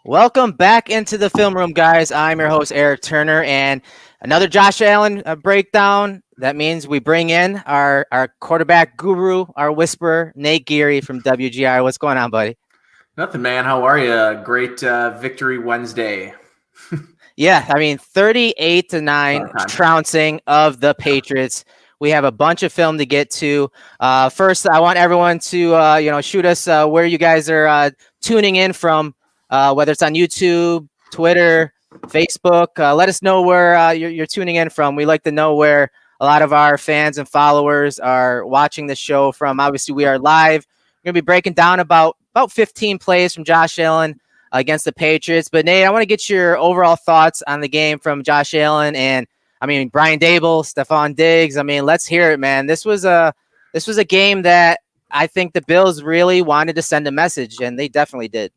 Welcome back into the film room, guys. I'm your host, Eric Turner, and another Josh Allen breakdown. That means we bring in our quarterback guru, our whisperer, Nate Geary from WGR. What's going on, buddy? Nothing, man. How are you? Great Victory Wednesday. Yeah, I mean, 38-9 trouncing of the Patriots. We have a bunch of film to get to. First, I want everyone to shoot us where you guys are tuning in from, whether it's on YouTube, Twitter, Facebook. Let us know where you're tuning in from. We like to know where a lot of our fans and followers are watching the show from. Obviously, we are live. We're going to be breaking down about 15 plays from Josh Allen against the Patriots. But Nate, I want to get your overall thoughts on the game from Josh Allen and, I mean, Brian Dable, Stephon Diggs. I mean, let's hear it, man. This was a game that I think the Bills really wanted to send a message, and they definitely did.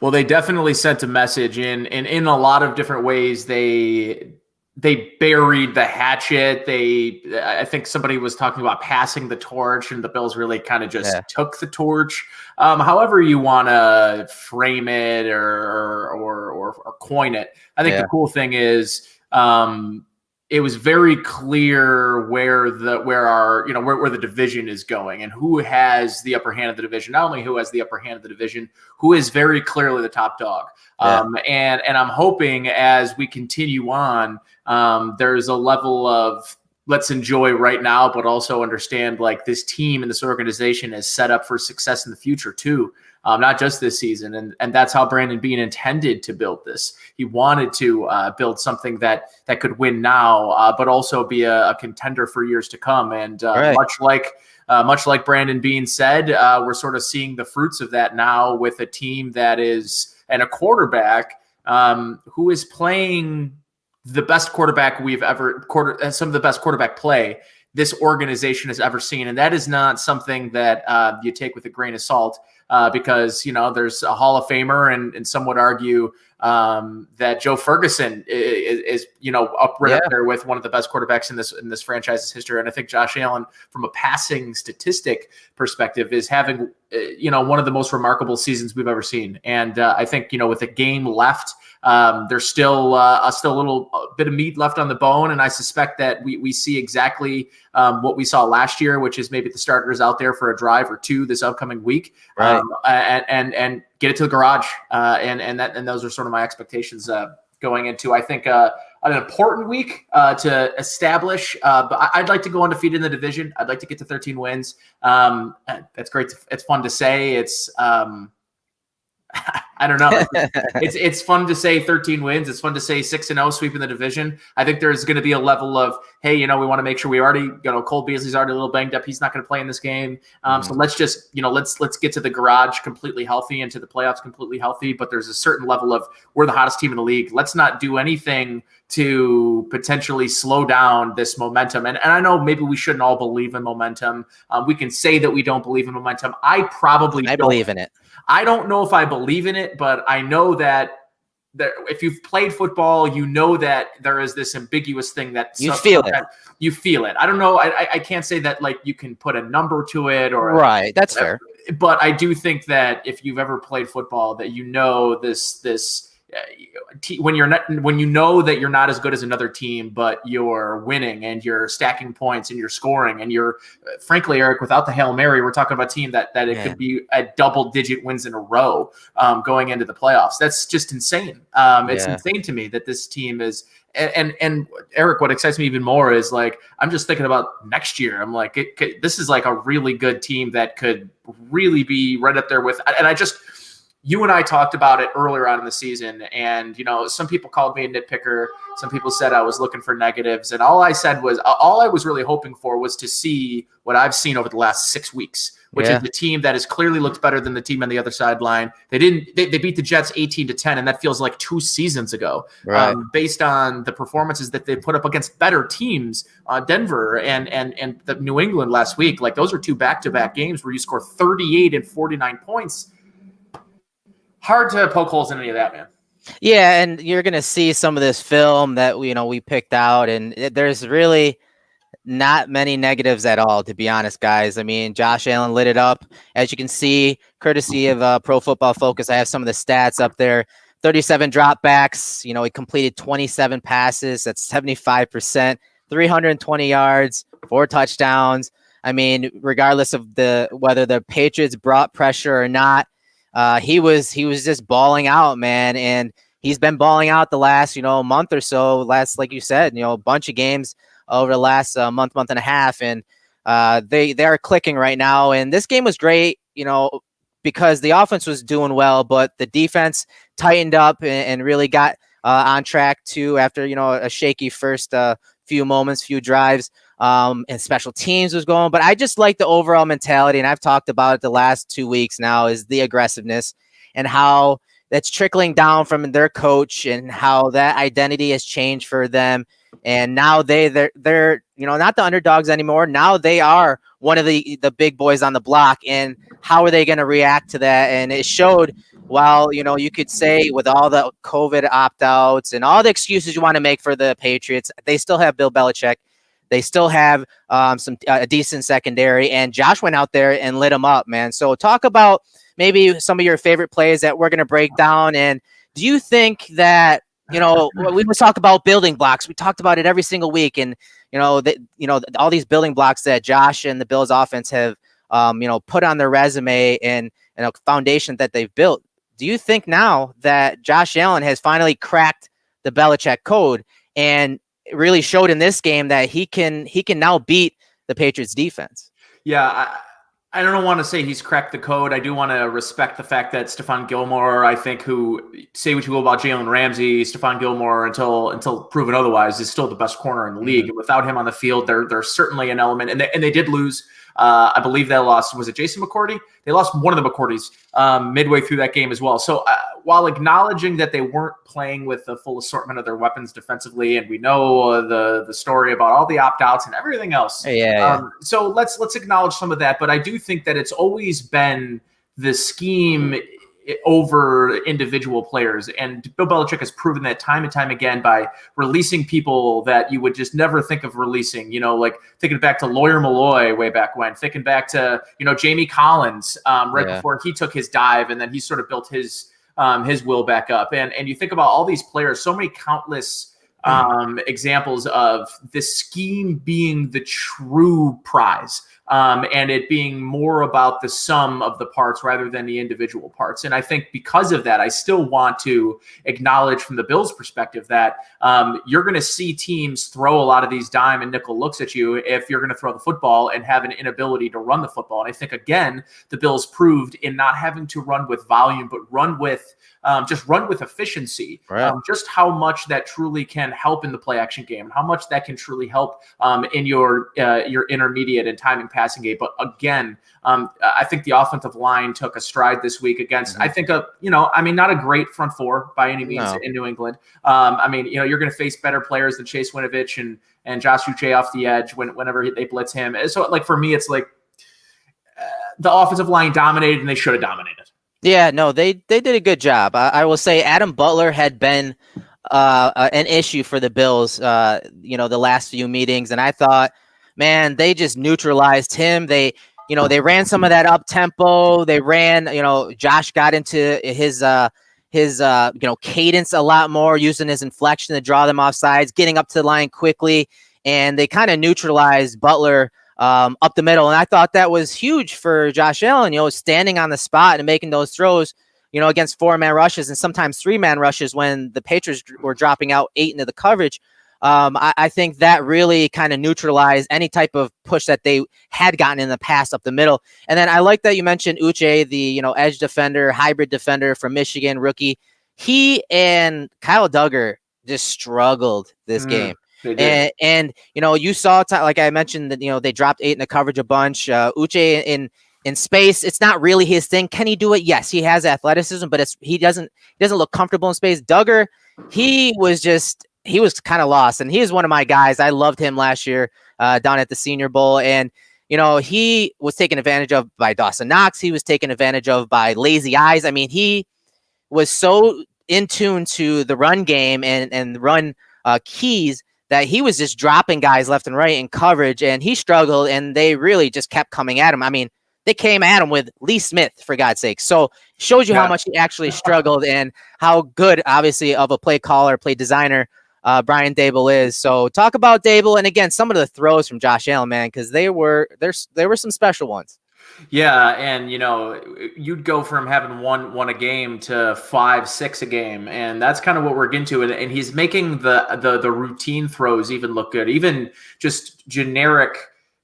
Well, they definitely sent a message in a lot of different ways. They buried the hatchet. I think somebody was talking about passing the torch, and the Bills really kind of just took the torch. However you want to frame it or coin it. I think the cool thing is it was very clear where the division is going and who has the upper hand of the division. Not only who has the upper hand of the division, who is very clearly the top dog. And I'm hoping as we continue on, there's a level of let's enjoy right now, but also understand like this team and this organization is set up for success in the future too. Not just this season. And that's how Brandon Beane intended to build this. He wanted to build something that could win now, but also be a contender for years to come. And much like Brandon Beane said, we're sort of seeing the fruits of that now with a team that is, and a quarterback who is playing the best quarterback some of the best quarterback play this organization has ever seen. And that is not something that you take with a grain of salt. Because, there's a Hall of Famer and some would argue that Joe Ferguson is up there with one of the best quarterbacks in this franchise's history. And I think Josh Allen, from a passing statistic perspective, is having, one of the most remarkable seasons we've ever seen. And I think, with a game left, there's still a little bit of meat left on the bone. And I suspect that we see exactly what we saw last year, which is maybe the starters out there for a drive or two this upcoming week. Right. And get it to the garage. And those are sort of my expectations going into, I think, an important week to establish. But I'd like to go undefeated in the division. I'd like to get to 13 wins. That's great. It's fun to say. It's I don't know. It's fun to say 13 wins. It's fun to say 6-0 sweeping the division. I think there's going to be a level of, hey, we want to make sure we already, Cole Beasley's already a little banged up. He's not going to play in this game. So let's just, let's get to the garage completely healthy and to the playoffs completely healthy. But there's a certain level of we're the hottest team in the league. Let's not do anything to potentially slow down this momentum. And I know maybe we shouldn't all believe in momentum. We can say that we don't believe in momentum. I believe in it. I don't know if I believe in it, but I know that if you've played football, that there is this ambiguous thing that you feel it. You feel it. I don't know. I can't say that like you can put a number to it or right. That's fair. But I do think that if you've ever played football, that this when you know that you're not as good as another team, but you're winning and you're stacking points and you're scoring and you're, frankly, Eric, without the Hail Mary, we're talking about a team that it could be a double-digit wins in a row going into the playoffs. That's just insane. It's insane to me that this team is. And Eric, what excites me even more is like I'm just thinking about next year. I'm like, this is like a really good team that could really be right up there with. And you and I talked about it earlier on in the season, and some people called me a nitpicker. Some people said I was looking for negatives, and all I was really hoping for was to see what I've seen over the last 6 weeks, which is the team that has clearly looked better than the team on the other sideline. They beat the Jets 18-10, and that feels like 2 seasons ago, based on the performances that they put up against better teams, Denver and the New England last week. Like those are 2 back-to-back games where you score 38 and 49 points. Hard to poke holes in any of that, man. Yeah, and you're going to see some of this film that we picked out, and there's really not many negatives at all, to be honest, guys. I mean, Josh Allen lit it up. As you can see, courtesy of Pro Football Focus, I have some of the stats up there. 37 dropbacks. You know, he completed 27 passes. That's 75%, 320 yards, 4 touchdowns. I mean, regardless of whether the Patriots brought pressure or not, he was just balling out, man. And he's been balling out the last, month or so. Like you said, a bunch of games over the last month and a half, and they are clicking right now. And this game was great, because the offense was doing well, but the defense tightened up and really got on track too after a shaky first few drives. And special teams was going, but I just like the overall mentality, and I've talked about it the last 2 weeks now, is the aggressiveness and how that's trickling down from their coach and how that identity has changed for them. And now they're not the underdogs anymore. Now they are one of the big boys on the block. And how are they going to react to that? And it showed. While you could say with all the COVID opt-outs and all the excuses you want to make for the Patriots, they still have Bill Belichick. They still have a decent secondary, and Josh went out there and lit them up, man. So talk about maybe some of your favorite plays that we're going to break down. And do you think that, we was talk about building blocks. We talked about it every single week, and all these building blocks that Josh and the Bills offense have put on their resume and a foundation that they've built. Do you think now that Josh Allen has finally cracked the Belichick code and really showed in this game that he can now beat the Patriots defense? Yeah, I don't want to say he's cracked the code. I do want to respect the fact that Stephon Gilmore, I think, who say what you will about Jalen Ramsey, Stephon Gilmore, until proven otherwise, is still the best corner in the league. And without him on the field, there's certainly an element, and they did lose. I believe they lost. Was it Jason McCourty? They lost one of the McCourtys midway through that game as well. So while acknowledging that they weren't playing with the full assortment of their weapons defensively, and we know the story about all the opt-outs and everything else. So let's acknowledge some of that. But I do think that it's always been the scheme over individual players. And Bill Belichick has proven that time and time again by releasing people that you would just never think of releasing, like thinking back to Lawyer Malloy way back when, thinking back to, Jamie Collins before he took his dive, and then he sort of built his will back up. And you think about all these players, so many countless examples of the scheme being the true prize. And it being more about the sum of the parts rather than the individual parts. And I think because of that, I still want to acknowledge from the Bills' perspective that you're going to see teams throw a lot of these dime and nickel looks at you if you're going to throw the football and have an inability to run the football. And I think, again, the Bills proved in not having to run with volume, but run with efficiency, right. Just how much that truly can help in the play action game, how much that can truly help in your intermediate and timing passing game. But again, I think the offensive line took a stride this week against, I think, not a great front four by any means in New England. You're going to face better players than Chase Winovich and Josh Uche off the edge whenever they blitz him. So, for me, it's like the offensive line dominated, and they should have dominated. Yeah, no, they did a good job. I will say Adam Butler had been an issue for the Bills, the last few meetings. And I thought, man, they just neutralized him. They ran some of that up tempo. They ran, Josh got into his cadence a lot more, using his inflection to draw them off sides, getting up to the line quickly. And they kind of neutralized Butler up the middle. And I thought that was huge for Josh Allen, standing on the spot and making those throws, against 4-man rushes and sometimes 3-man rushes when the Patriots were dropping out 8 into the coverage. I think that really kind of neutralized any type of push that they had gotten in the past up the middle. And then I like that you mentioned Uche, the, edge defender, hybrid defender from Michigan, rookie. He and Kyle Duggar just struggled this game. And you saw, like I mentioned, that they dropped 8 in the coverage a bunch. Uche in space, it's not really his thing. Can he do it? Yes, he has athleticism, but he doesn't look comfortable in space. Duggar, he was kind of lost, and he is one of my guys. I loved him last year down at the Senior Bowl, and he was taken advantage of by Dawson Knox. He was taken advantage of by lazy eyes. I mean, he was so in tune to the run game and run keys that he was just dropping guys left and right in coverage, and he struggled, and they really just kept coming at him. I mean, they came at him with Lee Smith, for God's sake. So shows you how much he actually struggled and how good, obviously, of a play caller, play designer Brian Daboll is. So talk about Daboll, and again, some of the throws from Josh Allen, man, because there were some special ones. Yeah, and you'd go from having one a game to 5, 6 a game, and that's kind of what we're getting to. And he's making the routine throws even look good, even just generic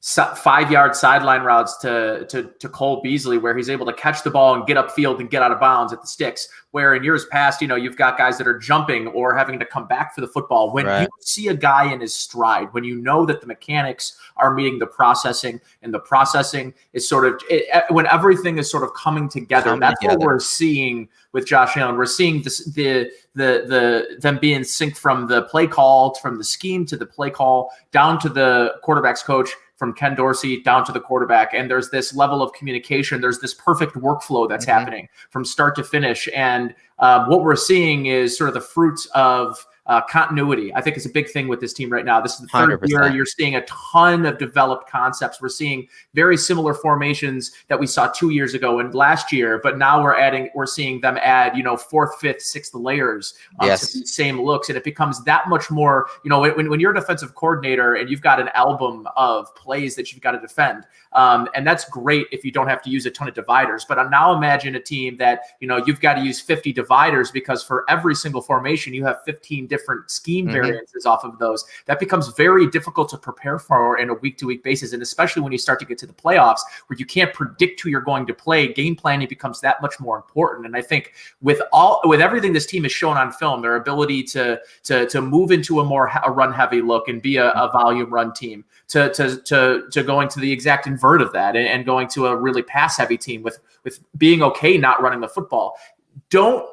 5-yard sideline routes to Cole Beasley, where he's able to catch the ball and get upfield and get out of bounds at the sticks. Where in years past, you've got guys that are jumping or having to come back for the football. When you see a guy in his stride, when you know that the mechanics are meeting the processing, and the processing is sort of when everything is sort of coming together, what we're seeing with Josh Allen. We're seeing this, them being synced from the play call, from the scheme to the play call, down to the quarterback's coach, from Ken Dorsey down to the quarterback. And there's this level of communication. There's this perfect workflow that's happening from start to finish. And what we're seeing is sort of the fruits of continuity. I think it's a big thing with this team right now. This is the third 100%. year. You're seeing a ton of developed concepts. We're seeing very similar formations that we saw 2 years ago and last year, but now we're seeing them add, 4th, 5th, 6th layers to the same looks. And it becomes that much more, when you're a defensive coordinator and you've got an album of plays that you've got to defend. And that's great if you don't have to use a ton of dividers. But now imagine a team that, you've got to use 50 dividers, because for every single formation, you have 15 different scheme variances off of those. That becomes very difficult to prepare for in a week-to-week basis. And especially when you start to get to the playoffs, where you can't predict who you're going to play, game planning becomes that much more important. And I think with everything this team has shown on film, their ability to move into a run-heavy look and be a volume run team, to going to the exact invert of that, and going to a really pass-heavy team with being okay not running the football. Don't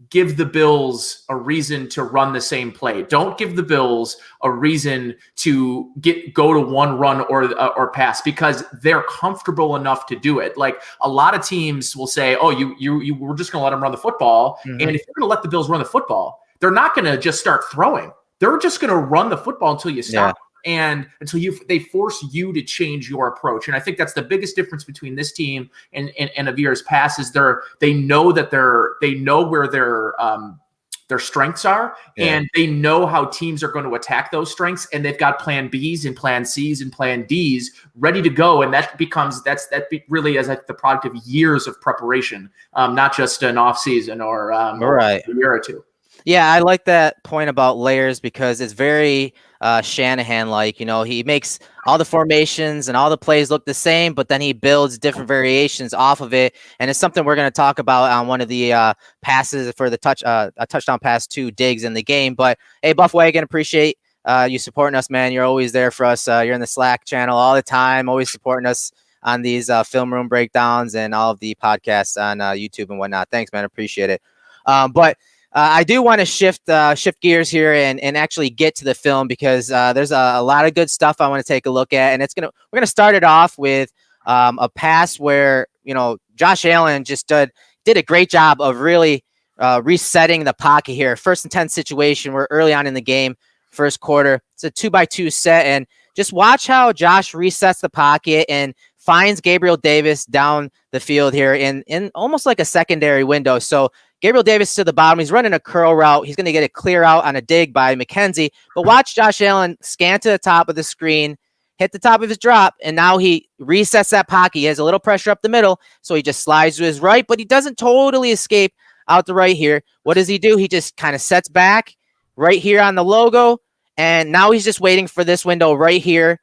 give the Bills a reason to run the same play. Don't give the Bills a reason to go to one run or pass, because they're comfortable enough to do it. Like a lot of teams will say, "Oh, you we're just going to let them run the football." And if you're going to let the Bills run the football, they're not going to just start throwing. They're just going to run the football until you stop. And until they force you to change your approach. And I think that's the biggest difference between this team and of years past, is they know where their strengths are, and they know how teams are going to attack those strengths, and they've got plan Bs and plan Cs and plan Ds ready to go. And that really is like the product of years of preparation, not just an off season or a year or two. Yeah, I like that point about layers, because it's very Shanahan-like. He makes all the formations and all the plays look the same, but then he builds different variations off of it. And it's something we're going to talk about on one of the passes for the a touchdown pass to Diggs in the game. But hey, Buffwagon, appreciate you supporting us, man. You're always there for us. You're in the Slack channel all the time, always supporting us on these film room breakdowns and all of the podcasts on YouTube and whatnot. Thanks, man. Appreciate it. But I do want to shift gears here and actually get to the film, because there's a lot of good stuff I want to take a look at, and we're gonna start it off with a pass where Josh Allen just did a great job of really resetting the pocket here. 1st and 10 situation. We're early on in the game, first quarter. It's a 2-by-2 set, and just watch how Josh resets the pocket and finds Gabriel Davis down the field here in almost like a secondary window. So Gabriel Davis to the bottom. He's running a curl route. He's going to get a clear out on a dig by McKenzie. But watch Josh Allen scan to the top of the screen, hit the top of his drop, and now he resets that pocket. He has a little pressure up the middle, so he just slides to his right, but he doesn't totally escape out the right here. What does he do? He just kind of sets back right here on the logo, and now he's just waiting for this window right here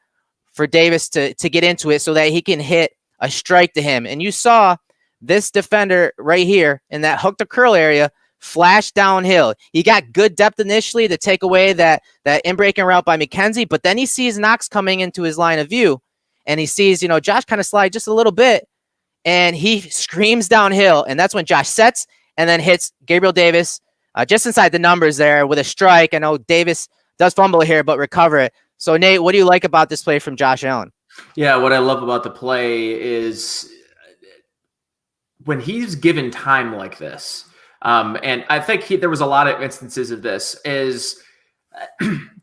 for Davis to get into it so that he can hit a strike to him. And you saw this defender right here in that hook to curl area flash downhill. He got good depth initially to take away that in-breaking route by McKenzie, but then he sees Knox coming into his line of view, and he sees, Josh kind of slide just a little bit, and he screams downhill, and that's when Josh sets and then hits Gabriel Davis just inside the numbers there with a strike. I know Davis does fumble here, but recover it. So, Nate, what do you like about this play from Josh Allen? Yeah, what I love about the play is when he's given time like this, and I think there was a lot of instances of this, is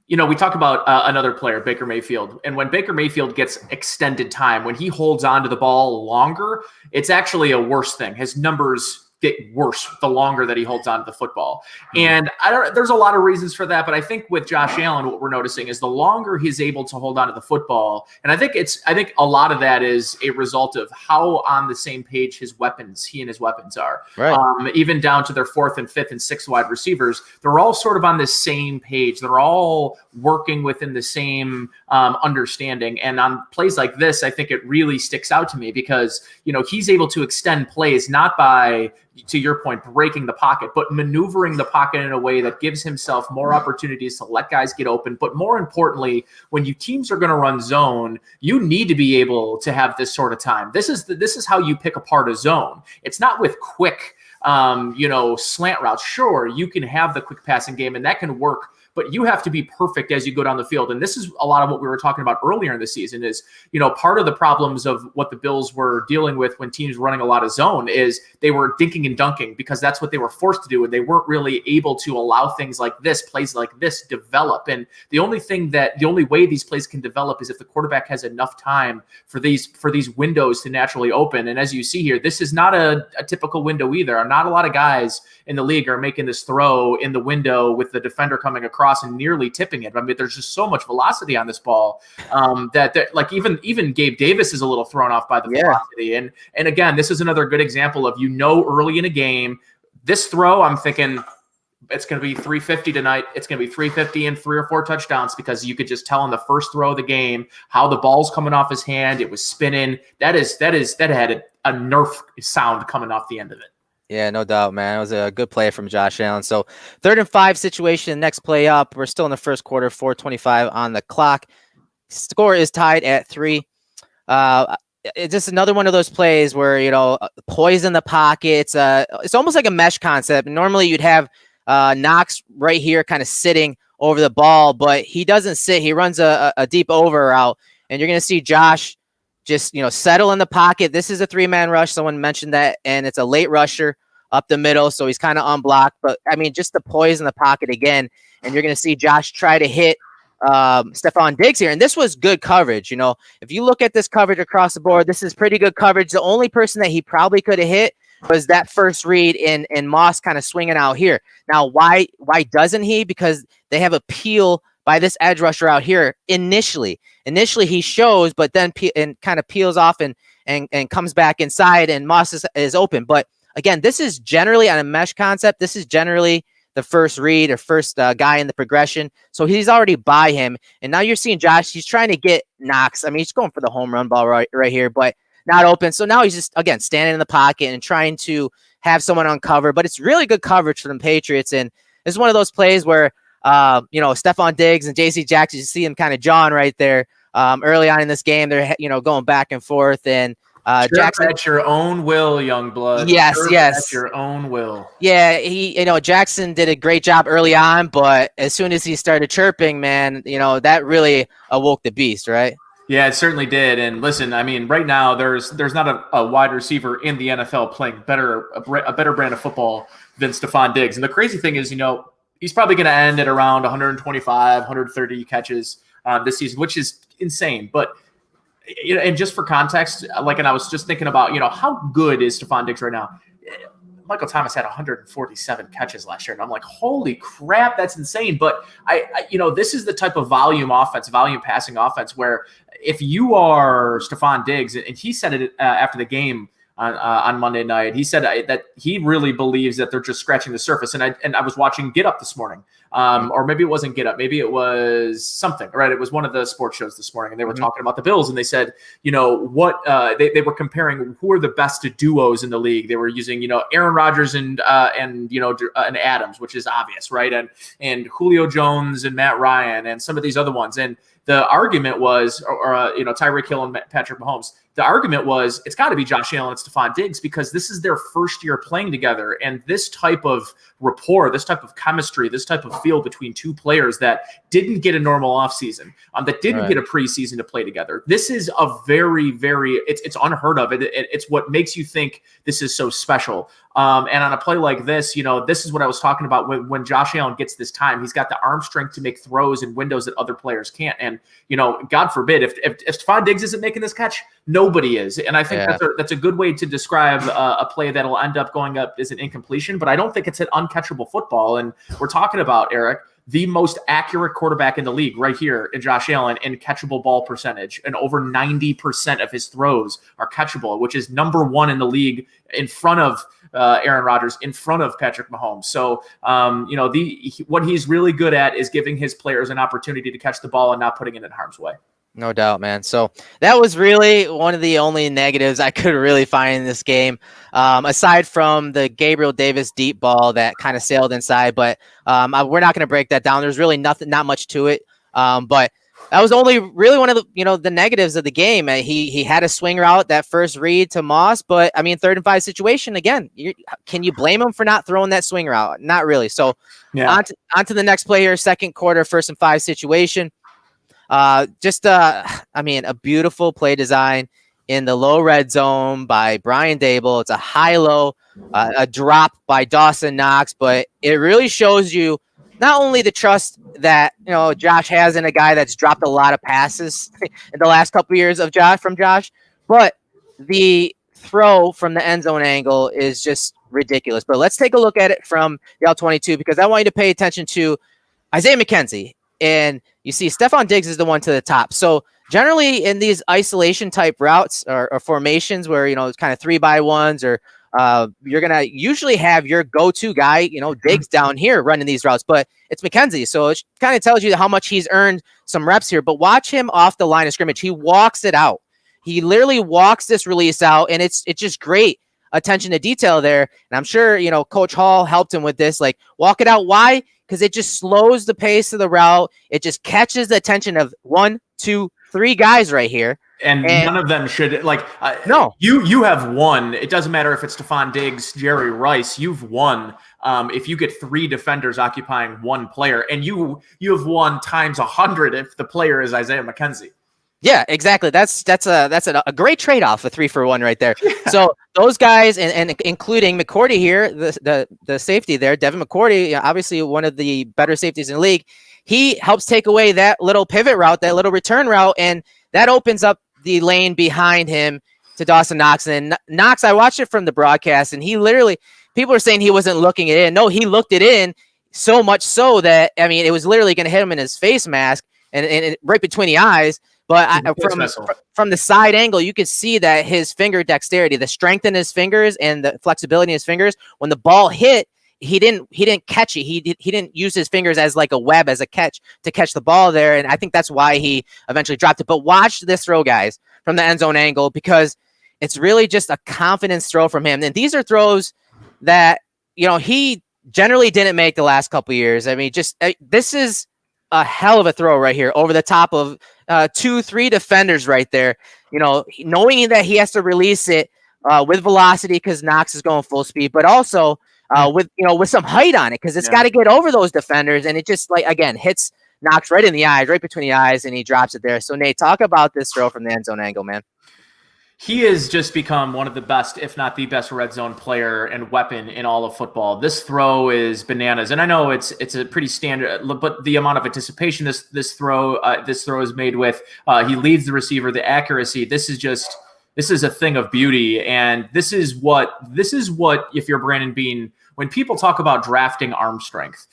we talk about another player, Baker Mayfield. And when Baker Mayfield gets extended time, when he holds on to the ball longer, it's actually a worse thing. His numbers get worse the longer that he holds on to the football. And there's a lot of reasons for that, but I think with Josh Allen, what we're noticing is the longer he's able to hold on to the football, and I think a lot of that is a result of how on the same page he and his weapons are. Right. Even down to their 4th and 5th and 6th wide receivers, they're all sort of on the same page. They're all working within the same understanding. And on plays like this, I think it really sticks out to me because, he's able to extend plays not by, to your point, breaking the pocket, but maneuvering the pocket in a way that gives himself more opportunities to let guys get open. But more importantly, when teams are going to run zone, you need to be able to have this sort of time. This is how you pick apart a zone. It's not with quick, slant routes. Sure, you can have the quick passing game, and that can work, but you have to be perfect as you go down the field. And this is a lot of what we were talking about earlier in the season is, part of the problems of what the Bills were dealing with when teams running a lot of zone is they were dinking and dunking because that's what they were forced to do. And they weren't really able to allow things like this, plays like this develop. And the only way these plays can develop is if the quarterback has enough time for these windows to naturally open. And as you see here, this is not a typical window either. Not a lot of guys in the league are making this throw in the window with the defender coming across and nearly tipping it. I mean, there's just so much velocity on this ball that like even Gabe Davis is a little thrown off by the velocity. And again, this is another good example of early in a game, this throw, I'm thinking it's going to be 350 tonight. It's going to be 350 and 3 or 4 touchdowns because you could just tell in the first throw of the game how the ball's coming off his hand. It was spinning. That had a Nerf sound coming off the end of it. Yeah, no doubt, man. It was a good play from Josh Allen. So 3rd and 5 situation, next play up. We're still in the first quarter, 4:25 on the clock. Score is tied at 3. It's just another one of those plays where, poise in the pocket. It's almost like a mesh concept. Normally you'd have Knox right here kind of sitting over the ball, but he doesn't sit. He runs a deep over route, and you're going to see Josh just, settle in the pocket. This is a 3-man rush. Someone mentioned that, and it's a late rusher up the middle, so he's kind of unblocked. But, I mean, just the poise in the pocket again, and you're going to see Josh try to hit Stephon Diggs here. And this was good coverage. If you look at this coverage across the board, this is pretty good coverage. The only person that he probably could have hit was that first read in Moss kind of swinging out here. Now, why doesn't he? Because they have a peel by this edge rusher out here initially. Initially, he shows, but then kind of peels off and comes back inside, and Moss is open. But again, this is generally on a mesh concept. This is generally the first read or first guy in the progression. So he's already by him. And now you're seeing Josh, he's trying to get Knox. I mean, he's going for the home run ball right here, but not open. So now he's just, again, standing in the pocket and trying to have someone uncover. But it's really good coverage for the Patriots. And it's one of those plays where, Stephon Diggs and J.C. Jackson, you see him kind of jawing right there early on in this game. They're, going back and forth. And Jackson, at your own will, young blood. Yes. At your own will. Yeah, Jackson did a great job early on, but as soon as he started chirping, man, that really awoke the beast, right? Yeah, it certainly did. And listen, I mean, right now there's not a wide receiver in the NFL playing a better brand of football than Stephon Diggs. And the crazy thing is, he's probably going to end at around 125, 130 catches this season, which is insane. But and just for context, and I was just thinking about, how good is Stephon Diggs right now? Michael Thomas had 147 catches last year, and I'm like, holy crap, that's insane. But this is the type of volume passing offense where if you are Stephon Diggs, and he said it after the game on Monday night, he said that he really believes that they're just scratching the surface. And I was watching Get Up this morning, or maybe it wasn't Get Up, maybe it was something, right? It was one of the sports shows this morning, and they were talking about the Bills, and they said, what they were comparing who are the best duos in the league. They were using, Aaron Rodgers and Adams, which is obvious, right? And Julio Jones and Matt Ryan and some of these other ones. And the argument was, Tyreek Hill and Patrick Mahomes, the argument was it's got to be Josh Allen and Stephon Diggs because this is their first year playing together. And this type of rapport, this type of chemistry, this type of feel between two players that didn't get a normal offseason, that didn't get a preseason to play together. This is a very, very, it's unheard of. It's what makes you think this is so special. And on a play like this, this is what I was talking about when Josh Allen gets this time. He's got the arm strength to make throws in windows that other players can't. And, God forbid, if Stephon Diggs isn't making this catch, nobody is. And I think that's a good way to describe a play that'll end up going up as an incompletion, but I don't think it's an uncatchable football. And we're talking about, Erik, the most accurate quarterback in the league right here in Josh Allen in catchable ball percentage, and over 90% of his throws are catchable, which is number one in the league in front of Aaron Rodgers, in front of Patrick Mahomes. So, what he's really good at is giving his players an opportunity to catch the ball and not putting it in harm's way. No doubt, man. So that was really one of the only negatives I could really find in this game, aside from the Gabriel Davis deep ball that kind of sailed inside. But we're not going to break that down. There's really not much to it. But that was only really one of the negatives of the game. He had a swing route, that first read to Moss, but I mean, 3rd and 5 situation again. Can you blame him for not throwing that swing route? Not really. So on to the next play here, second quarter, 1st and 5 situation. A beautiful play design in the low red zone by Brian Dable. It's a high-low, a drop by Dawson Knox, but it really shows you not only the trust that Josh has in a guy that's dropped a lot of passes in the last couple of years from Josh, but the throw from the end zone angle is just ridiculous. But let's take a look at it from the L22 because I want you to pay attention to Isaiah McKenzie. And you see Stephon Diggs is the one to the top. So generally in these isolation type routes or formations where, it's kind of 3x1s or you're going to usually have your go-to guy, Diggs down here running these routes, but it's McKenzie. So it kind of tells you how much he's earned some reps here, but watch him off the line of scrimmage. He walks it out. He literally walks this release out, and it's just great attention to detail there. And I'm sure, Coach Hall helped him with this, like walk it out. Why? Because it just slows the pace of the route. It just catches the attention of 1, 2, 3 guys right here. And none of them should no. You have won. It doesn't matter if it's Stephon Diggs, Jerry Rice. You've won if you get 3 defenders occupying 1 player, and you have won times 100 if the player is Isaiah McKenzie. Yeah, exactly. That's a great trade-off, a 3-for-1 right there. Yeah. So those guys, and including McCourty here, the safety there, Devin McCourty, obviously one of the better safeties in the league. He helps take away that little pivot route, that little return route, and that opens up the lane behind him to Dawson Knox. And Knox, I watched it from the broadcast, and he literally, people are saying he wasn't looking it in. No, he looked it in so much so that, it was literally going to hit him in his face mask and right between the eyes. But from the side angle, you could see that his finger dexterity, the strength in his fingers and the flexibility in his fingers, when the ball hit, he didn't catch it. He didn't use his fingers as like a web, as a catch to catch the ball there. And I think that's why he eventually dropped it. But watch this throw, guys, from the end zone angle, because it's really just a confidence throw from him. And these are throws that, he generally didn't make the last couple of years. This is a hell of a throw right here over the top of 2-3 defenders right there, knowing that he has to release it with velocity because Knox is going full speed, but also with some height on it because it's got to get over those defenders, and it just hits Knox right in the eyes, right between the eyes, and he drops it there. So Nate, talk about this throw from the end zone angle, man. He has just become one of the best, if not the best, red zone player and weapon in all of football. This throw is bananas, and I know it's a pretty standard, but the amount of anticipation this throw is made with, he leads the receiver, the accuracy. This is a thing of beauty, and this is what if you're Brandon Beane. When people talk about drafting arm strength,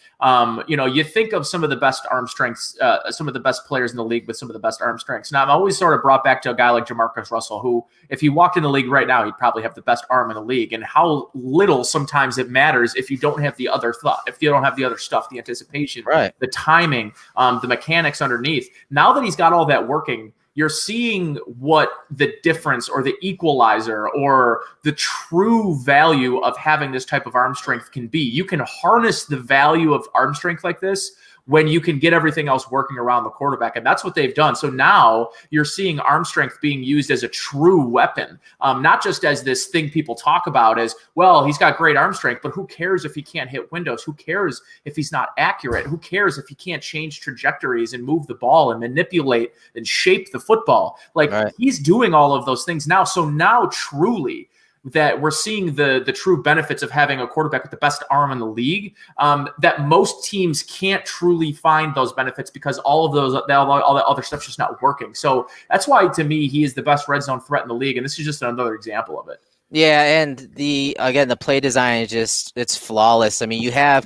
you think of some of the best arm strengths, some of the best players in the league with some of the best arm strengths. Now, I'm always sort of brought back to a guy like Jamarcus Russell, who, if he walked in the league right now, he'd probably have the best arm in the league. And how little sometimes it matters if you don't have the other if you don't have the other stuff, the anticipation, right, the timing, the mechanics underneath. Now that he's got all that working, you're seeing what the difference or the equalizer or the true value of having this type of arm strength can be. You can harness the value of arm strength like this when you can get everything else working around the quarterback. And that's what they've done. So now you're seeing arm strength being used as a true weapon, not just as this thing people talk about as, well, he's got great arm strength, but who cares if he can't hit windows? Who cares if he's not accurate? Who cares if he can't change trajectories and move the ball and manipulate and shape the football? Like, he's doing all of those things now. So now truly that we're seeing the true benefits of having a quarterback with the best arm in the league, that most teams can't truly find those benefits because all the other stuff's just not working. So that's why, to me, he is the best red zone threat in the league. And this is just another example of it. Yeah, and the play design is it's flawless. I mean, you have,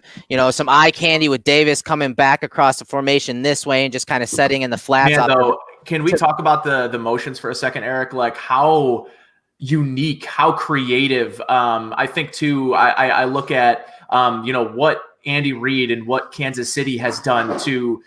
some eye candy with Davis coming back across the formation this way and just kind of setting in the flats. Can we talk about the motions for a second, Eric? Like, how unique, how creative. I think too, I look at what Andy Reid and what Kansas City has done to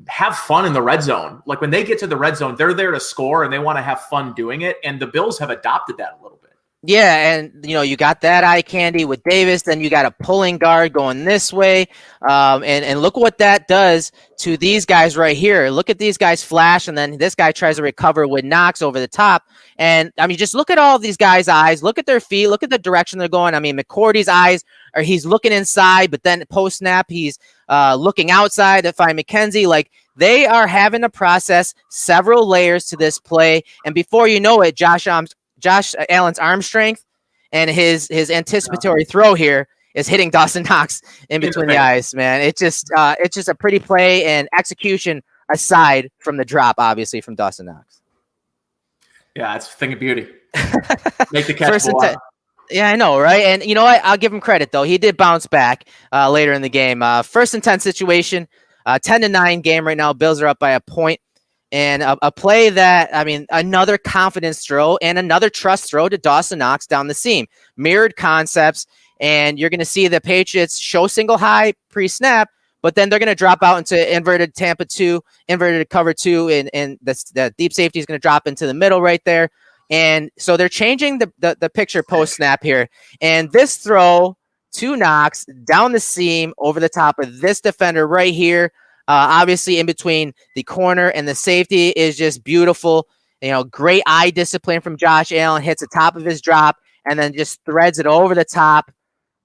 have fun in the red zone. Like, when they get to the red zone, they're there to score and they want to have fun doing it. And the Bills have adopted that a little bit. Yeah, and you got that eye candy with Davis, then you got a pulling guard going this way, and look what that does to these guys right here. Look at these guys flash, and then this guy tries to recover with Knox over the top. And I mean, just look at all of these guys' eyes. Look at their feet. Look at the direction they're going. I mean, McCourty's eyes he's looking inside, but then post snap he's looking outside to find McKenzie. Like, they are having to process several layers to this play, and before you know it, Josh Allen's arm strength and his anticipatory throw here is hitting Dawson Knox in between the eyes, man. It's just a pretty play and execution aside from the drop, obviously, from Dawson Knox. Yeah, it's a thing of beauty. Make the catch, boy. Yeah, I know, right? And you know what? I'll give him credit, though. He did bounce back later in the game. First and 10 situation, 10-9 game right now. Bills are up by a point. And a play that, I mean, another confidence throw and another trust throw to Dawson Knox down the seam. Mirrored concepts, and you're going to see the Patriots show single high pre-snap, but then they're going to drop out into inverted Tampa 2, inverted cover 2, and the deep safety is going to drop into the middle right there. And so they're changing the picture post-snap here. And this throw to Knox down the seam over the top of this defender right here, obviously in between the corner and the safety, is just beautiful. Great eye discipline from Josh Allen, hits the top of his drop and then just threads it over the top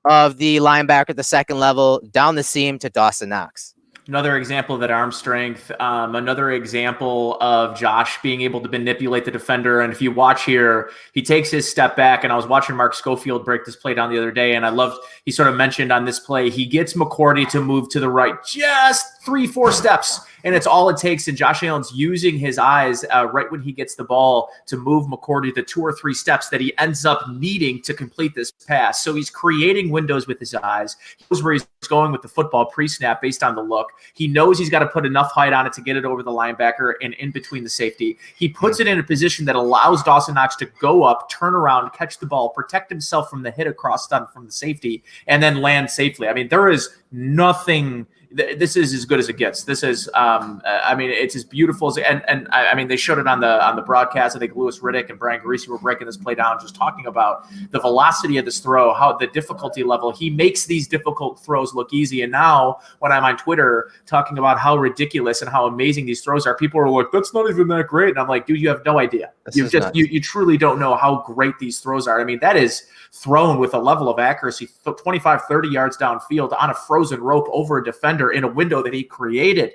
of the linebacker at the second level down the seam to Dawson Knox. Another example of that arm strength, another example of Josh being able to manipulate the defender. And if you watch here, he takes his step back, and I was watching Mark Schofield break this play down the other day, and I loved, he sort of mentioned on this play, he gets McCourty to move to the right just 3-4 steps, and it's all it takes. And Josh Allen's using his eyes right when he gets the ball to move McCourty the 2 or 3 steps that he ends up needing to complete this pass. So he's creating windows with his eyes. He knows where he's going with the football pre-snap based on the look. He knows he's got to put enough height on it to get it over the linebacker and in between the safety. He puts it in a position that allows Dawson Knox to go up, turn around, catch the ball, protect himself from the hit across from the safety, and then land safely. I mean, there is nothing. This is as good as it gets. This is, it's as beautiful as, and I mean, they showed it on the broadcast. I think Louis Riddick and Brian Garisi were breaking this play down, just talking about the velocity of this throw, how the difficulty level. He makes these difficult throws look easy. And now when I'm on Twitter talking about how ridiculous and how amazing these throws are, people are like, that's not even that great. And I'm like, dude, you have no idea. You truly don't know how great these throws are. I mean, that is thrown with a level of accuracy, 25, 30 yards downfield on a frozen rope over a defender in a window that he created.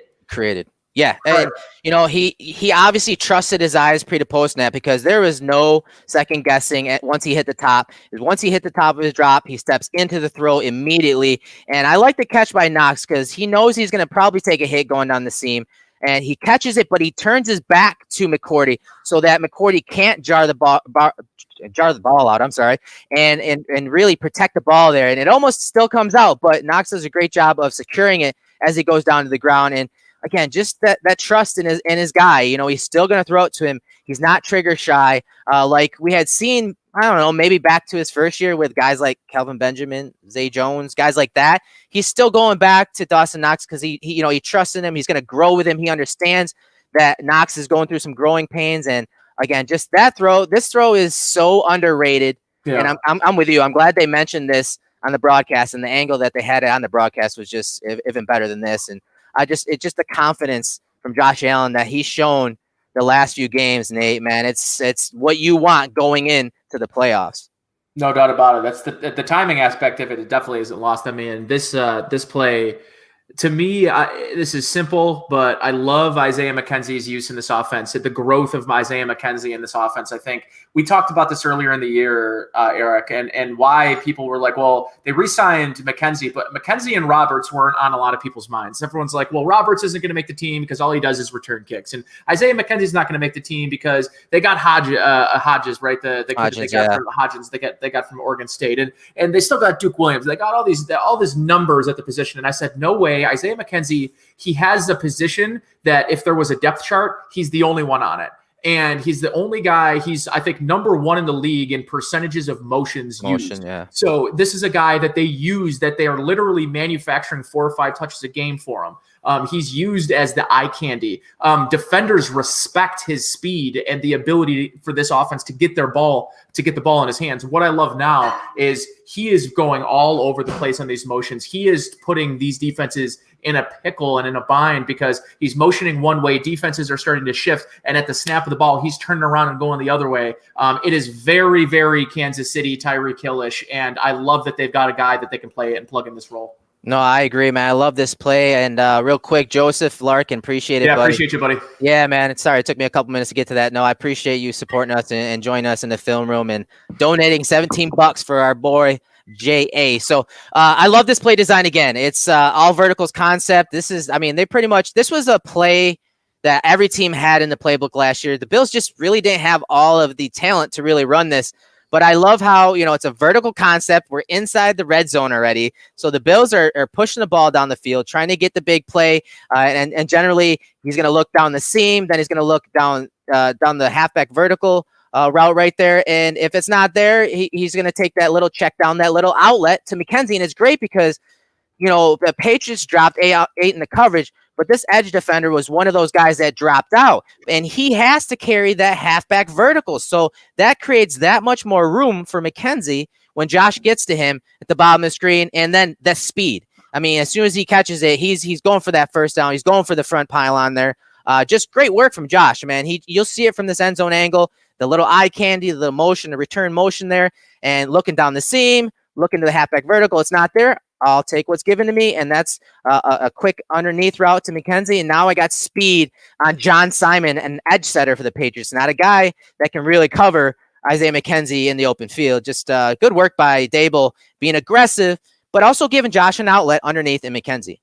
Yeah. And, he obviously trusted his eyes pre to post snap because there was no second guessing once he hit the top. Once he hit the top of his drop, he steps into the throw immediately. And I like the catch by Knox because he knows he's going to probably take a hit going down the seam. And he catches it, but he turns his back to McCourty so that McCourty can't jar the ball out. I'm sorry, and really protect the ball there. And it almost still comes out, but Knox does a great job of securing it as he goes down to the ground. And again, just that trust in his guy. He's still going to throw it to him. He's not trigger shy, like we had seen. I don't know, maybe back to his first year with guys like Kelvin Benjamin, Zay Jones, guys like that. He's still going back to Dawson Knox because he trusts in him. He's going to grow with him. He understands that Knox is going through some growing pains. And again, just that throw. This throw is so underrated. Yeah. And I'm with you. I'm glad they mentioned this on the broadcast, and the angle that they had it on the broadcast was just even better than this. And It's just the confidence from Josh Allen that he's shown the last few games, Nate, man. It's what you want going into the playoffs. No doubt about it. That's the timing aspect of it. It definitely isn't lost. I mean, this play, to me, this is simple, but I love Isaiah McKenzie's use in this offense, the growth of Isaiah McKenzie in this offense. I think we talked about this earlier in the year, Eric, and why people were like, well, they re-signed McKenzie, but McKenzie and Roberts weren't on a lot of people's minds. Everyone's like, well, Roberts isn't going to make the team because all he does is return kicks. And Isaiah McKenzie's not going to make the team because they got Hodges, right? The kid Hodgins they got from Oregon State. And they still got Duke Williams. They got all these numbers at the position. And I said, no way. Isaiah McKenzie, he has a position that if there was a depth chart, he's the only one on it. And he's the only guy, he's, I think, number one in the league in percentages of motions used. Yeah. So this is a guy that they use, that they are literally manufacturing 4 or 5 touches a game for him. He's used as the eye candy. Defenders respect his speed and the ability for this offense to get the ball in his hands. What I love now is he is going all over the place on these motions. He is putting these defenses in a pickle and in a bind because he's motioning one way. Defenses are starting to shift, and at the snap of the ball, he's turning around and going the other way. It is very, very Kansas City, Tyreek Hill-ish, and I love that they've got a guy that they can play and plug in this role. No, I agree, man. I love this play. And real quick, Joseph Larkin, appreciate it, buddy. Appreciate you, buddy. Yeah, man. Sorry, it took me a couple minutes to get to that. No, I appreciate you supporting us and joining us in the film room and donating $17 for our boy J.A. So I love this play design again. It's all verticals concept. This was a play that every team had in the playbook last year. The Bills just really didn't have all of the talent to really run this. But I love how, it's a vertical concept. We're inside the red zone already. So the Bills are pushing the ball down the field, trying to get the big play. And generally, he's going to look down the seam. Then he's going to look down the halfback vertical route right there. And if it's not there, he's going to take that little check down, that little outlet to McKenzie. And it's great because, the Patriots dropped 8 in the coverage, but this edge defender was one of those guys that dropped out, and he has to carry that halfback vertical. So that creates that much more room for McKenzie when Josh gets to him at the bottom of the screen, and then the speed. I mean, as soon as he catches it, he's going for that first down. He's going for the front pylon there. Just great work from Josh, man. You'll see it from this end zone angle, the little eye candy, the motion, the return motion there, and looking down the seam, looking to the halfback vertical. It's not there. I'll take what's given to me, and that's a quick underneath route to McKenzie. And now I got speed on John Simon, an edge setter for the Patriots, not a guy that can really cover Isaiah McKenzie in the open field. Just good work by Dable, being aggressive, but also giving Josh an outlet underneath in McKenzie.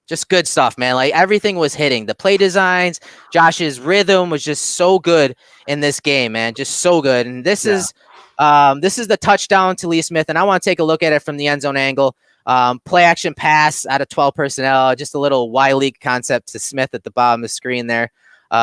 Just good stuff, man. Like, everything was hitting. The play designs, Josh's rhythm was just so good in this game, man. Just so good. And this is the touchdown to Lee Smith, and I want to take a look at it from the end zone angle. Play action pass out of 12 personnel, just a little Y-league concept to Smith at the bottom of the screen there.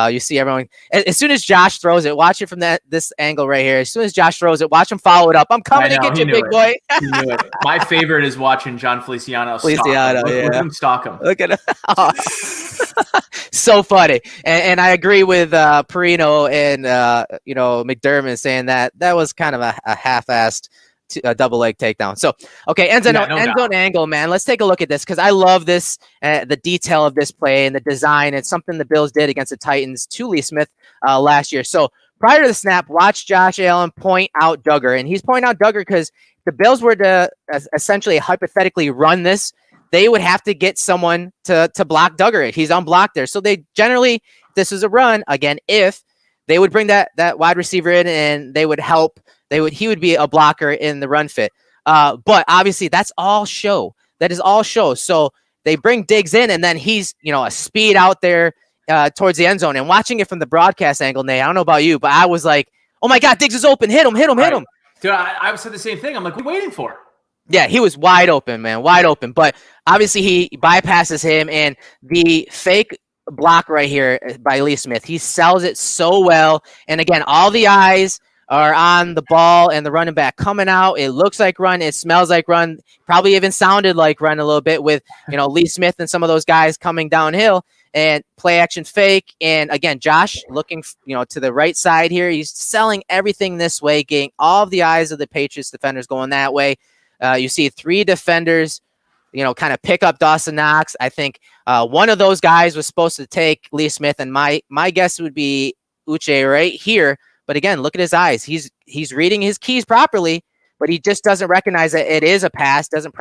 You see everyone. As soon as Josh throws it, watch it from this angle right here. As soon as Josh throws it, watch him follow it up. I'm coming to get you, big boy. He knew it. My favorite is watching John Feliciano stalk him. Look at him. Oh. So funny. And I agree with Perino and McDermott saying that was kind of a half-assed double leg takedown. So, okay, end zone angle, man. Let's take a look at this because I love this, the detail of this play and the design. It's something the Bills did against the Titans to Lee Smith last year. So prior to the snap, watch Josh Allen point out Duggar, and he's pointing out Duggar because the Bills were to essentially hypothetically run this. They would have to get someone to block Duggar. He's unblocked there. So they generally, this is a run again. If they would bring that wide receiver in and they would help. He would be a blocker in the run fit. But obviously that's all show. That is all show. So they bring Diggs in, and then he's, a speed out there towards the end zone. And watching it from the broadcast angle, Nate, I don't know about you, but I was like, oh my God, Diggs is open. Hit him. Dude, I said the same thing. I'm like, what are we waiting for? Yeah, he was wide open, man. Wide open. But obviously he bypasses him, and the fake block right here by Lee Smith, he sells it so well. And again, all the eyes are on the ball and the running back coming out. It looks like run. It smells like run. Probably even sounded like run a little bit with, Lee Smith and some of those guys coming downhill and play action fake. And again, Josh looking, to the right side here. He's selling everything this way, getting all of the eyes of the Patriots defenders going that way. You see 3 defenders kind of pick up Dawson Knox. I think one of those guys was supposed to take Lee Smith, and my guess would be Uche right here. But again, look at his eyes. He's reading his keys properly, but he just doesn't recognize that it is a pass, doesn't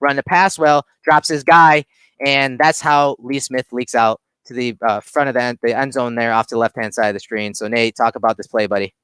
run the pass well, drops his guy, and that's how Lee Smith leaks out to the front of the end zone there off to the left-hand side of the screen. So, Nate, talk about this play, buddy.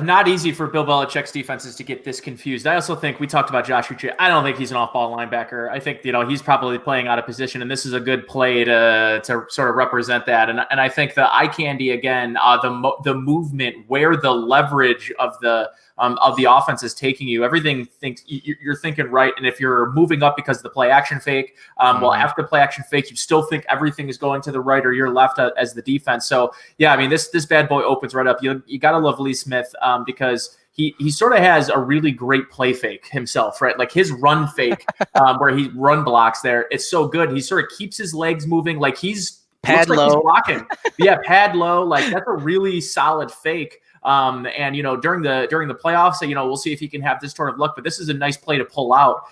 Not easy for Bill Belichick's defenses to get this confused. I also think we talked about Josh Uche. I don't think he's an off-ball linebacker. I think he's probably playing out of position, and this is a good play to sort of represent that. And I think the eye candy again, the movement where the leverage of the offense is taking you. Everything you're thinking right, and if you're moving up because of the play action fake, well, after the play action fake, you still think everything is going to the right or your left as the defense. So yeah, I mean this bad boy opens right up. You gotta love Lee Smith. Because he sort of has a really great play fake himself, right? Like his run fake where he run blocks there. It's so good. He sort of keeps his legs moving like he's pad low. Like he's blocking. Yeah, pad low. Like that's a really solid fake. And during the playoffs, we'll see if he can have this sort of luck. But this is a nice play to pull out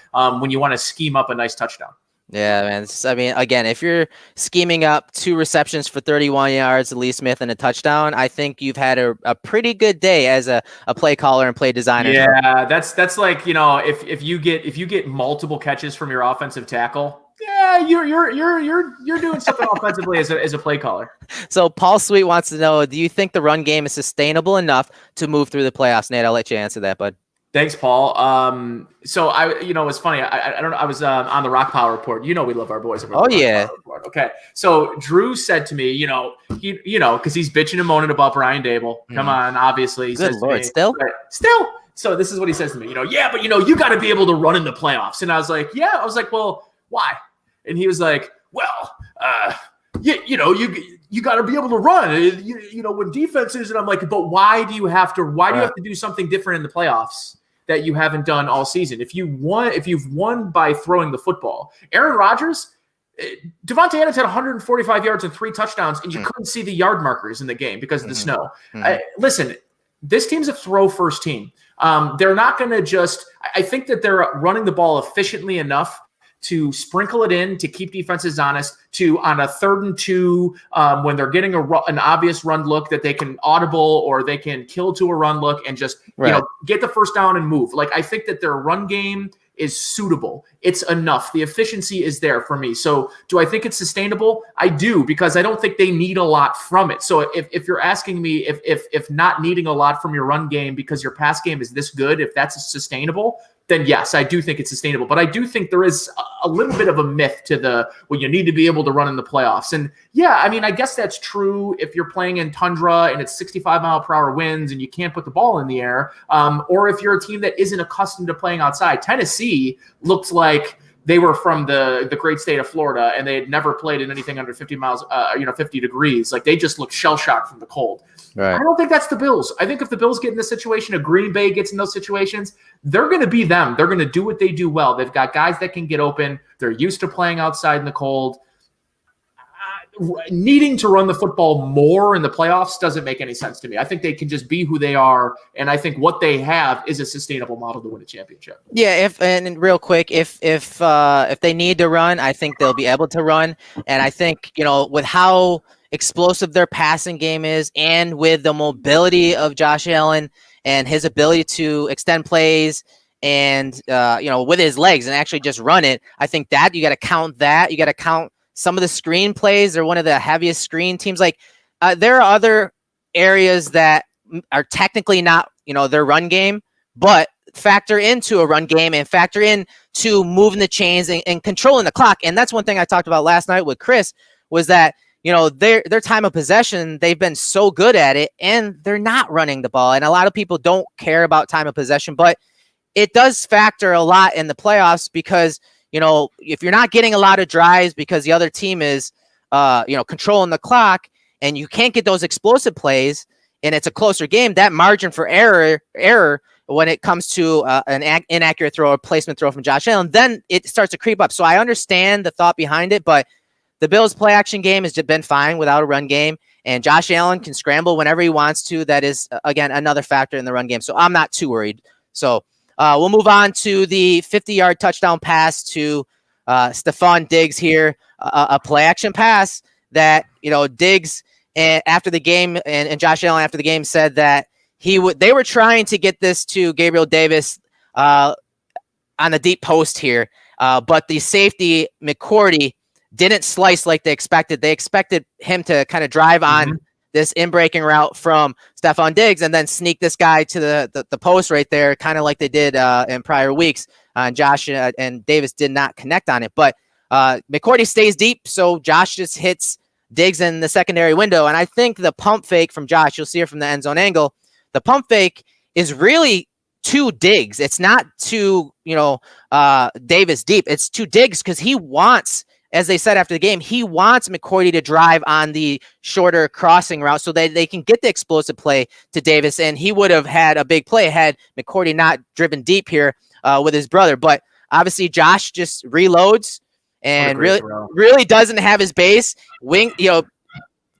when you want to scheme up a nice touchdown. Yeah, man. Again, if you're scheming up 2 receptions for 31 yards, Lee Smith and a touchdown, I think you've had a pretty good day as a play caller and play designer. Yeah, that's like if you get multiple catches from your offensive tackle. Yeah, you're doing something offensively as a play caller. So Paul Sweet wants to know: do you think the run game is sustainable enough to move through the playoffs? Nate, I'll let you answer that, bud. Thanks, Paul. So it's funny. I don't know. I was on the Rock Power Report. We love our boys. Oh yeah. Okay. So Drew said to me, because he's bitching and moaning about Brian Dable. Come on, obviously. He Good says Lord, me, still. So this is what he says to me. Yeah, but you got to be able to run in the playoffs. And I was like, yeah. I was like, well, why? And he was like, well, you got to be able to run. When defenses, and I'm like, but why do you have to do something different in the playoffs that you haven't done all season? If you've won by throwing the football, Aaron Rodgers, Devontae Adams had 145 yards and 3 touchdowns, and you couldn't see the yard markers in the game because of the snow. Listen, this team's a throw-first team. They're not going to just – I think that they're running the ball efficiently enough to sprinkle it in, to keep defenses honest, to on a 3rd and 2, when they're getting an obvious run look, that they can audible or they can kill to a run look and just get the first down and move. Like I think that their run game is suitable. It's enough. The efficiency is there for me. So do I think it's sustainable? I do, because I don't think they need a lot from it. So if you're asking me if not needing a lot from your run game because your pass game is this good, if that's sustainable, then yes, I do think it's sustainable. But I do think there is a little bit of a myth to you need to be able to run in the playoffs. And yeah, I mean, I guess that's true if you're playing in tundra and it's 65-mile-per-hour winds and you can't put the ball in the air, or if you're a team that isn't accustomed to playing outside. Tennessee looked like they were from the great state of Florida and they had never played in anything under 50 miles, 50 degrees. Like they just looked shell-shocked from the cold. Right. I don't think that's the Bills. I think if the Bills get in this situation, if Green Bay gets in those situations, they're going to be them. They're going to do what they do well. They've got guys that can get open. They're used to playing outside in the cold. Needing to run the football more in the playoffs doesn't make any sense to me. I think they can just be who they are, and I think what they have is a sustainable model to win a championship. Yeah, and real quick, if they need to run, I think they'll be able to run, and I think with how explosive their passing game is, and with the mobility of Josh Allen and his ability to extend plays and with his legs and actually just run it, I think that you got to count that. You got to count some of the screen plays. They're one of the heaviest screen teams. Like there are other areas that are technically not their run game, but factor into a run game and factor in to moving the chains and controlling the clock. And that's one thing I talked about last night with Chris, was that their time of possession, they've been so good at it, and they're not running the ball. And a lot of people don't care about time of possession, but it does factor a lot in the playoffs because, if you're not getting a lot of drives because the other team is, controlling the clock and you can't get those explosive plays and it's a closer game, that margin for error when it comes to an inaccurate throw or placement throw from Josh Allen, then it starts to creep up. So I understand the thought behind it, but the Bills' play action game has been fine without a run game, and Josh Allen can scramble whenever he wants to. That is, again, another factor in the run game. So I'm not too worried. So we'll move on to the 50-yard touchdown pass to Stephon Diggs here, a play action pass that, Diggs and after the game and Josh Allen after the game said that they were trying to get this to Gabriel Davis on the deep post here. But the safety McCourty didn't slice like they expected. They expected him to kind of drive on this in-breaking route from Stephon Diggs and then sneak this guy to the post right there, kind of like they did in prior weeks. Josh and Davis did not connect on it. But McCourty stays deep, so Josh just hits Diggs in the secondary window. And I think the pump fake from Josh, you'll see it from the end zone angle, the pump fake is really to Diggs. It's not to, Davis deep. It's to Diggs because he wants, as they said after the game, he wants McCourty to drive on the shorter crossing route so that they can get the explosive play to Davis. And he would have had a big play had McCourty not driven deep here with his brother. But obviously Josh just reloads and really doesn't have his base.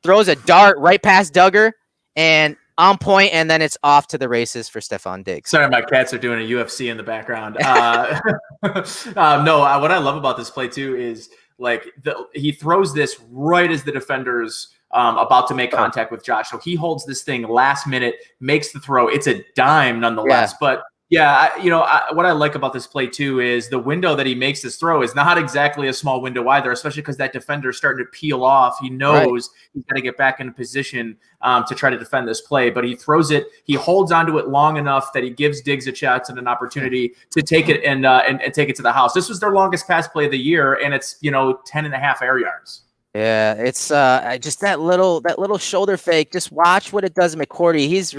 Throws a dart right past Duggar and on point, and then it's off to the races for Stephon Diggs. Sorry, my cats are doing a UFC in the background. No, what I love about this play too is he throws this right as the defender's about to make contact with Josh. So he holds this thing last minute, makes the throw. It's a dime nonetheless, but yeah, what I like about this play too is the window that he makes this throw is not exactly a small window either, especially because that defender is starting to peel off. He knows he's got to get back into position to try to defend this play, but he throws it. He holds onto it long enough that he gives Diggs a chance and an opportunity to take it and take it to the house. This was their longest pass play of the year, and it's 10.5 air yards. Yeah, it's just that little shoulder fake. Just watch what it does to McCourty. He's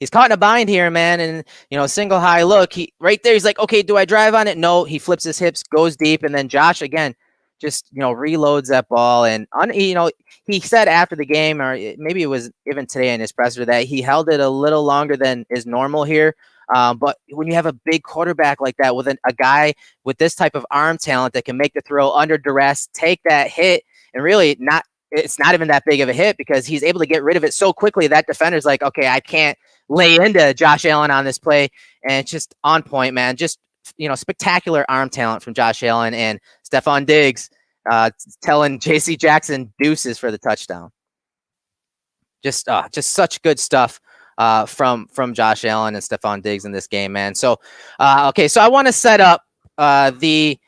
caught in a bind here, man. And single high look. He right there. He's like, okay, do I drive on it? No. He flips his hips, goes deep, and then Josh again just reloads that ball. And he said after the game, or maybe it was even today in his presser, that he held it a little longer than is normal here. But when you have a big quarterback like that with a guy with this type of arm talent that can make the throw under duress, take that hit. And really it's not even that big of a hit because he's able to get rid of it so quickly that defender's like, okay, I can't lay into Josh Allen on this play. And it's just on point, man. Just, spectacular arm talent from Josh Allen and Stephon Diggs telling JC Jackson deuces for the touchdown. Just such good stuff from Josh Allen and Stephon Diggs in this game, man. So, okay, so I want to set up the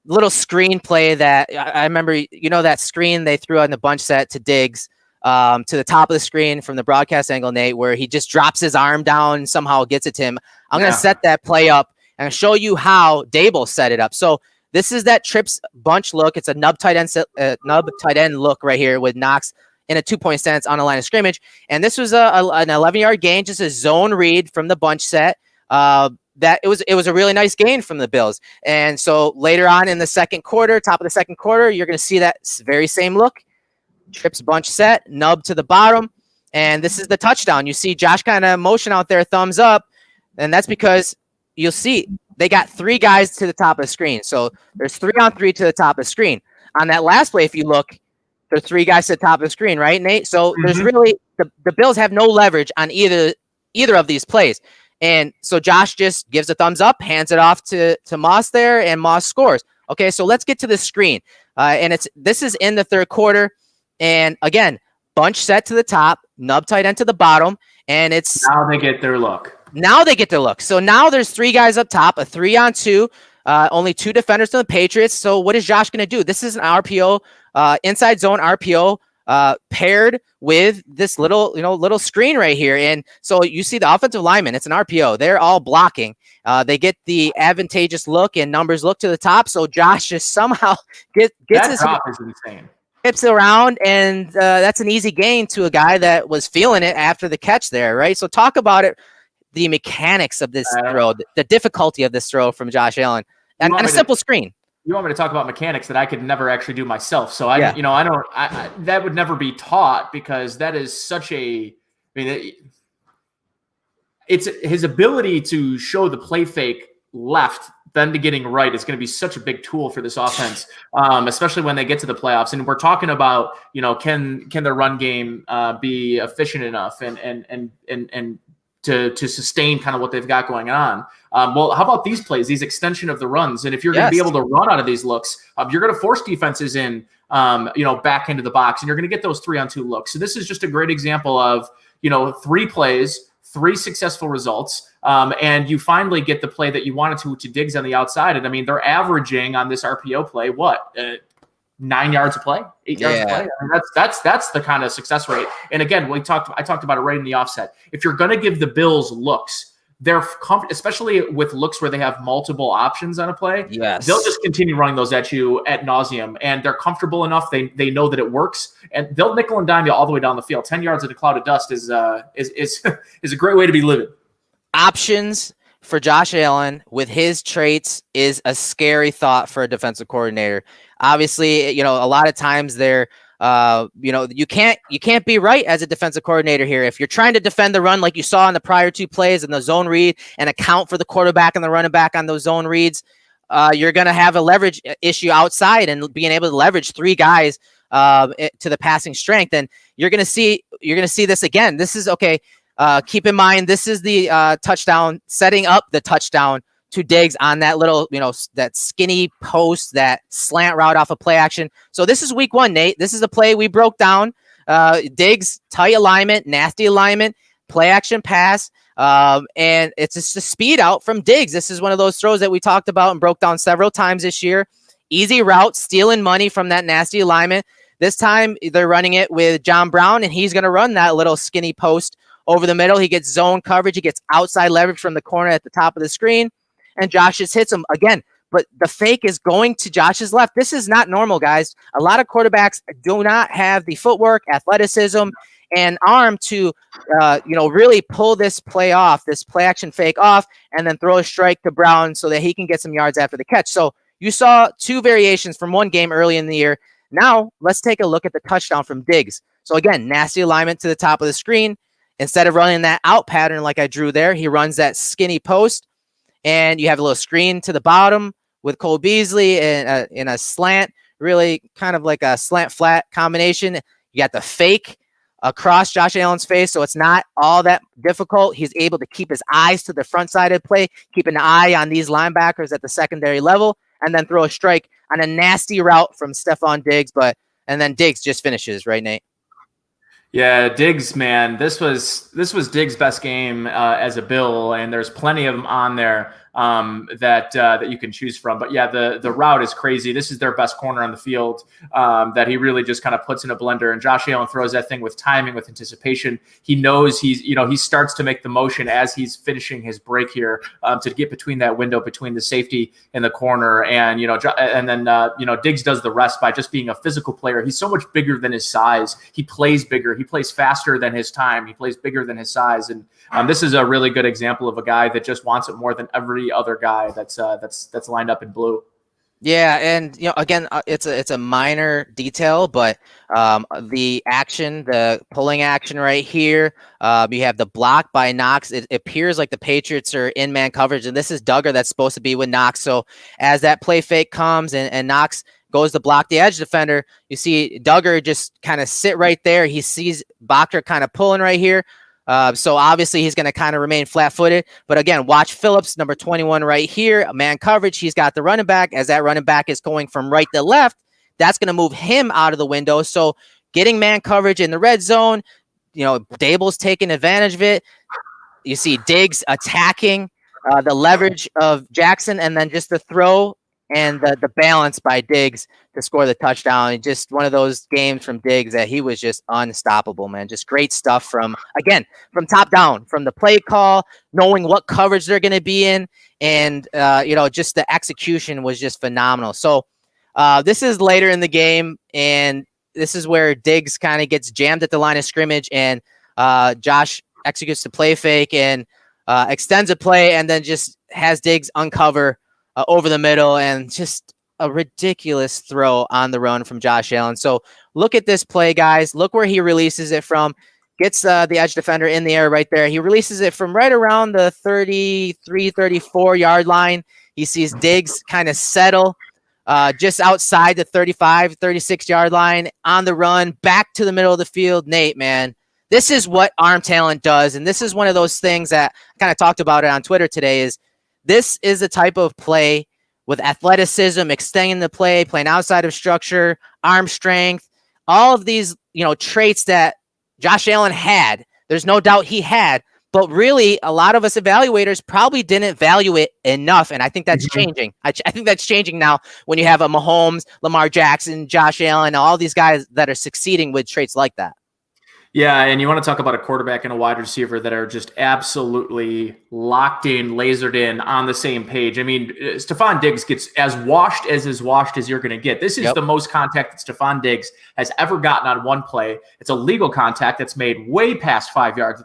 little screen play that I remember, that screen they threw on the bunch set to Diggs to the top of the screen from the broadcast angle, Nate, where he just drops his arm down and somehow gets it to him. I'm going to set that play up and show you how Dable set it up. So this is that trips bunch look. It's a nub tight end look right here with Knox in a 2-point stance on the line of scrimmage. And this was an 11-yard gain, just a zone read from the bunch set. That it was a really nice gain from the Bills. And so later on in the second quarter, top of the second quarter, you're going to see that very same look. Trips bunch set, nub to the bottom, and this is the touchdown. You see Josh kind of motion out there, thumbs up, and that's because you'll see they got 3 guys to the top of the screen. So there's 3-on-3 to the top of the screen. On that last play, if you look, there's 3 guys to the top of the screen, right, Nate? So there's really the Bills have no leverage on either of these plays. And so Josh just gives a thumbs up, hands it off to Moss there, and Moss scores. Okay, so let's get to the screen. And this is in the third quarter. And again, bunch set to the top, nub tight end to the bottom, and it's now they get their look. So now there's 3 guys up top, a 3-on-2, only 2 defenders to the Patriots. So what is Josh going to do? This is an RPO, inside zone RPO, paired with this little screen right here. And so you see the offensive lineman, it's an RPO. They're all blocking. They get the advantageous look and numbers look to the top. So Josh just somehow gets his drop is insane. Hips around, and that's an easy gain to a guy that was feeling it after the catch there, right? So talk about it, the mechanics of this throw, the difficulty of this throw from Josh Allen, and a simple screen. You want me to talk about mechanics that I could never actually do myself. So I that would never be taught because that is such it's his ability to show the play fake left then to getting right is going to be such a big tool for this offense, especially when they get to the playoffs. And we're talking about, can their run game be efficient enough and to sustain kind of what they've got going on. Well, how about these plays, these extension of the runs? And if you're going to be able to run out of these looks, you're going to force defenses in, back into the box, and you're going to get those 3-on-2 looks. So this is just a great example of, 3 plays, 3 successful results, and you finally get the play that you wanted to Diggs on the outside. And I mean, they're averaging on this RPO play, 9 yards a play, 8 yards a play. I mean, that's the kind of success rate. And again, I talked about it right in the offset. If you're going to give the Bills looks, they're especially with looks where they have multiple options on a play. Yes, they'll just continue running those at you ad nauseum, and they're comfortable enough. They know that it works, and they'll nickel and dime you all the way down the field. 10 yards in a cloud of dust is a great way to be living. Options for Josh Allen with his traits is a scary thought for a defensive coordinator. Obviously, a lot of times they're you can't be right as a defensive coordinator here. If you're trying to defend the run like you saw in the prior 2 plays in the zone read and account for the quarterback and the running back on those zone reads, you're going to have a leverage issue outside and being able to leverage 3 guys to the passing strength. And you're going to see this again. This is okay. Keep in mind, this is the touchdown, setting up the touchdown to Diggs on that little, that skinny post, that slant route off of play action. So this is week 1, Nate. This is a play we broke down. Diggs, tight alignment, nasty alignment, play action pass. And it's just a speed out from Diggs. This is one of those throws that we talked about and broke down several times this year. Easy route, stealing money from that nasty alignment. This time they're running it with John Brown, and he's going to run that little skinny post over the middle. He gets zone coverage. He gets outside leverage from the corner at the top of the screen. And Josh just hits him again. But the fake is going to Josh's left. This is not normal, guys. A lot of quarterbacks do not have the footwork, athleticism, and arm to, really pull this play off, this play action fake off, and then throw a strike to Brown so that he can get some yards after the catch. So you saw 2 variations from one game early in the year. Now let's take a look at the touchdown from Diggs. So again, nasty alignment to the top of the screen. Instead of running that out pattern like I drew there, he runs that skinny post. And you have a little screen to the bottom with Cole Beasley in a slant, really kind of like a slant flat combination. You got the fake across Josh Allen's face, so it's not all that difficult. He's able to keep his eyes to the front side of the play, keep an eye on these linebackers at the secondary level, and then throw a strike on a nasty route from Stephon Diggs. And then Diggs just finishes, right, Nate? Yeah, Diggs, man, this was Diggs' best game as a Bill, and there's plenty of them on there that you can choose from. But yeah, the route is crazy. This is their best corner on the field that he really just kind of puts in a blender. And Josh Allen throws that thing with timing, with anticipation. He knows he starts to make the motion as he's finishing his break here to get between that window between the safety and the corner. And then Diggs does the rest by just being a physical player. He's so much bigger than his size. He plays bigger. He plays faster than his time. He plays bigger than his size. And this is a really good example of a guy that just wants it more than every other guy that's lined up in blue. Yeah, and again, it's a minor detail, but the action, the pulling action right here, you have the block by Knox. It appears like the Patriots are in man coverage, and this is Duggar that's supposed to be with Knox. So as that play fake comes and Knox goes to block the edge defender, you see Duggar just kind of sit right there. He sees Bakker kind of pulling right here. So obviously he's going to kind of remain flat-footed. But again, watch Phillips, number 21 right here, man coverage. He's got the running back. As that running back is going from right to left, that's going to move him out of the window. So getting man coverage in the red zone, Dable's taking advantage of it. You see Diggs attacking the leverage of Jackson, and then just the throw and the balance by Diggs to score the touchdown. Just one of those games from Diggs that he was just unstoppable, man. Just great stuff from top down, from the play call, knowing what coverage they're going to be in, and just the execution was just phenomenal. So this is later in the game, and this is where Diggs kind of gets jammed at the line of scrimmage, and Josh executes the play fake and extends a play, and then just has Diggs uncover over the middle, and just a ridiculous throw on the run from Josh Allen. So look at this play, guys. Look where he releases it from. Gets the edge defender in the air right there. He releases it from right around the 33, 34-yard line. He sees Diggs kind of settle just outside the 35, 36-yard line on the run, back to the middle of the field. Nate, man, this is what arm talent does. And this is one of those things that I kind of talked about it on Twitter today is this is the type of play with athleticism, extending the play, playing outside of structure, arm strength, all of these, traits that Josh Allen had. There's no doubt he had, but really a lot of us evaluators probably didn't value it enough. And I think that's changing. I think that's changing now when you have a Mahomes, Lamar Jackson, Josh Allen, all these guys that are succeeding with traits like that. Yeah, and you want to talk about a quarterback and a wide receiver that are just absolutely locked in, lasered in, on the same page. I mean, Stephon Diggs gets as washed as you're going to get. This is the most contact that Stephon Diggs has ever gotten on one play. It's a legal contact that's made way past 5 yards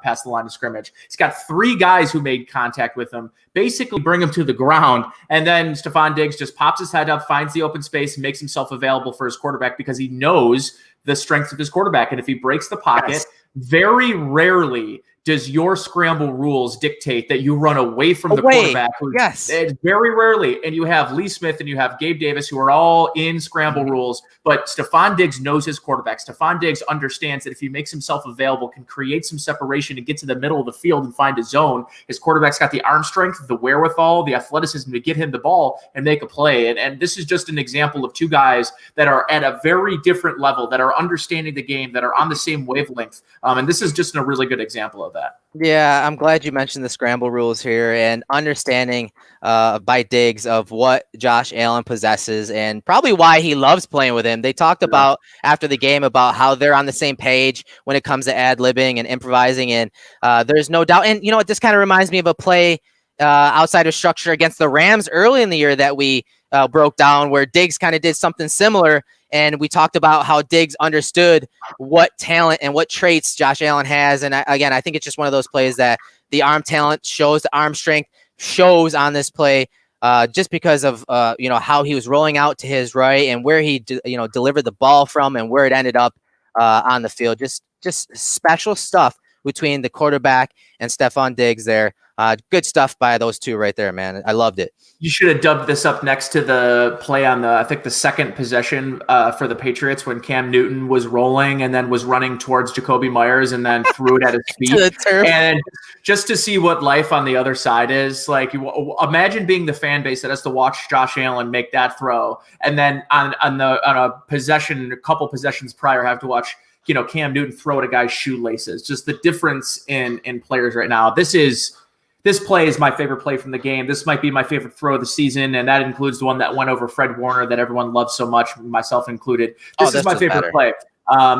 past the line of scrimmage. He's got 3 guys who made contact with him, basically bring him to the ground, and then Stephon Diggs just pops his head up, finds the open space, and makes himself available for his quarterback because he knows the strength of his quarterback. And if he breaks the pocket, very rarely does your scramble rules dictate that you run away from the quarterback. It's very rarely. And you have Lee Smith and you have Gabe Davis who are all in scramble rules. But Stephon Diggs knows his quarterback. Stephon Diggs understands that if he makes himself available, can create some separation and get to the middle of the field and find a zone. His quarterback's got the arm strength, the wherewithal, the athleticism to get him the ball and make a play. And this is just an example of 2 guys that are at a very different level, that are understanding the game, that are on the same wavelength. And this is just a really good example of that. Yeah, I'm glad you mentioned the scramble rules here and understanding by Diggs of what Josh Allen possesses and probably why he loves playing with him. They talked about after the game about how they're on the same page when it comes to ad-libbing and improvising, and there's no doubt. And this kind of reminds me of a play outside of structure against the Rams early in the year that we broke down where Diggs kind of did something similar. And we talked about how Diggs understood what talent and what traits Josh Allen has. And I think it's just one of those plays that the arm talent shows, the arm strength shows on this play just because of, how he was rolling out to his right and where he, delivered the ball from and where it ended up on the field. Just special stuff between the quarterback and Stephon Diggs there. Good stuff by those 2 right there, man. I loved it. You should have dubbed this up next to the play on the second possession for the Patriots when Cam Newton was rolling and then was running towards Jacoby Myers and then threw it at his feet. And just to see what life on the other side is, like, imagine being the fan base that has to watch Josh Allen make that throw, and then on a possession, a couple possessions prior, have to watch Cam Newton throw at a guy's shoelaces. Just the difference in players right now. This play is my favorite play from the game. This might be my favorite throw of the season, and that includes the one that went over Fred Warner that everyone loves so much, myself included. This is my favorite play.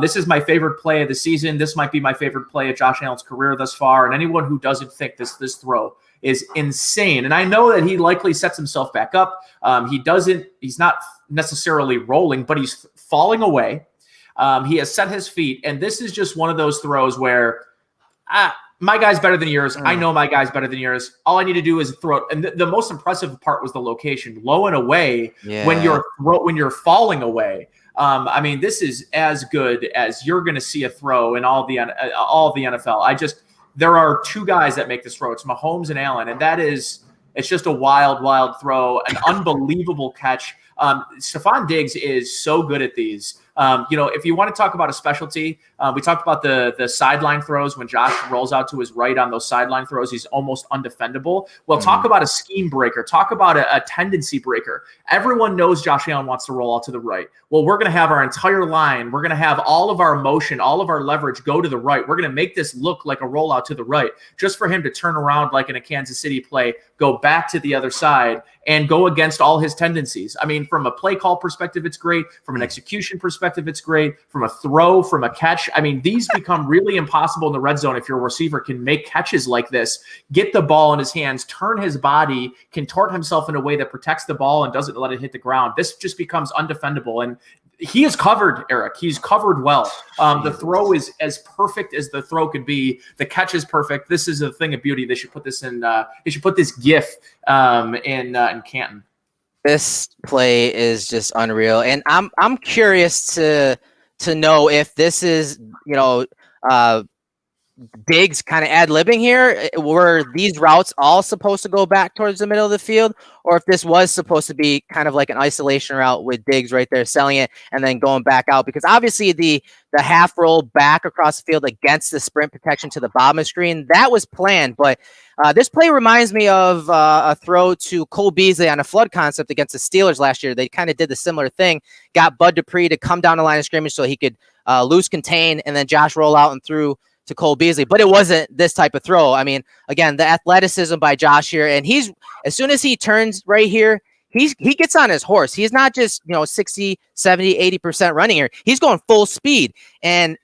This is my favorite play of the season. This might be my favorite play of Josh Allen's career thus far, and anyone who doesn't think this throw is insane. And I know that he likely sets himself back up. He's not necessarily rolling, but he's falling away. He has set his feet, and this is just one of those throws where my guy's better than yours. I know my guy's better than yours. All I need to do is throw it. And the most impressive part was the location, low and away when you're falling away. I mean, this is as good as you're going to see a throw in all the NFL. There are 2 guys that make this throw. It's Mahomes and Allen, and it's just a wild, wild throw, an unbelievable catch. Stephon Diggs is so good at these. If you want to talk about a specialty, we talked about the sideline throws. When Josh rolls out to his right on those sideline throws, he's almost undefendable. Well, talk about a scheme breaker. Talk about a tendency breaker. Everyone knows Josh Allen wants to roll out to the right. Well, we're going to have our entire line. We're going to have all of our motion, all of our leverage go to the right. We're going to make this look like a rollout to the right just for him to turn around like in a Kansas City play, go back to the other side, and go against all his tendencies. I mean, from a play call perspective, it's great. From an execution perspective, it's great. From a throw, from a catch, I mean, these become really impossible in the red zone if your receiver can make catches like this, get the ball in his hands, turn his body, contort himself in a way that protects the ball and doesn't let it hit the ground. This just becomes undefendable. And he is covered, Eric. He's covered well. The throw is as perfect as the throw could be. The catch is perfect. This is a thing of beauty. They should put this in. They should put this GIF in Canton. This play is just unreal, and I'm curious to know if this is Diggs kind of ad-libbing here? Were these routes all supposed to go back towards the middle of the field, or if this was supposed to be kind of like an isolation route with Diggs right there selling it and then going back out? Because obviously the half roll back across the field against the sprint protection to the bottom of the screen, that was planned. But this play reminds me of a throw to Cole Beasley on a flood concept against the Steelers last year. They kind of did the similar thing, got Bud Dupree to come down the line of scrimmage so he could loose contain, and then Josh roll out and threw to Cole Beasley, but it wasn't this type of throw. I mean, again, the athleticism by Josh here, and he's, as soon as he turns right here, he gets on his horse. He's not just, 60, 70, 80% running here. He's going full speed. And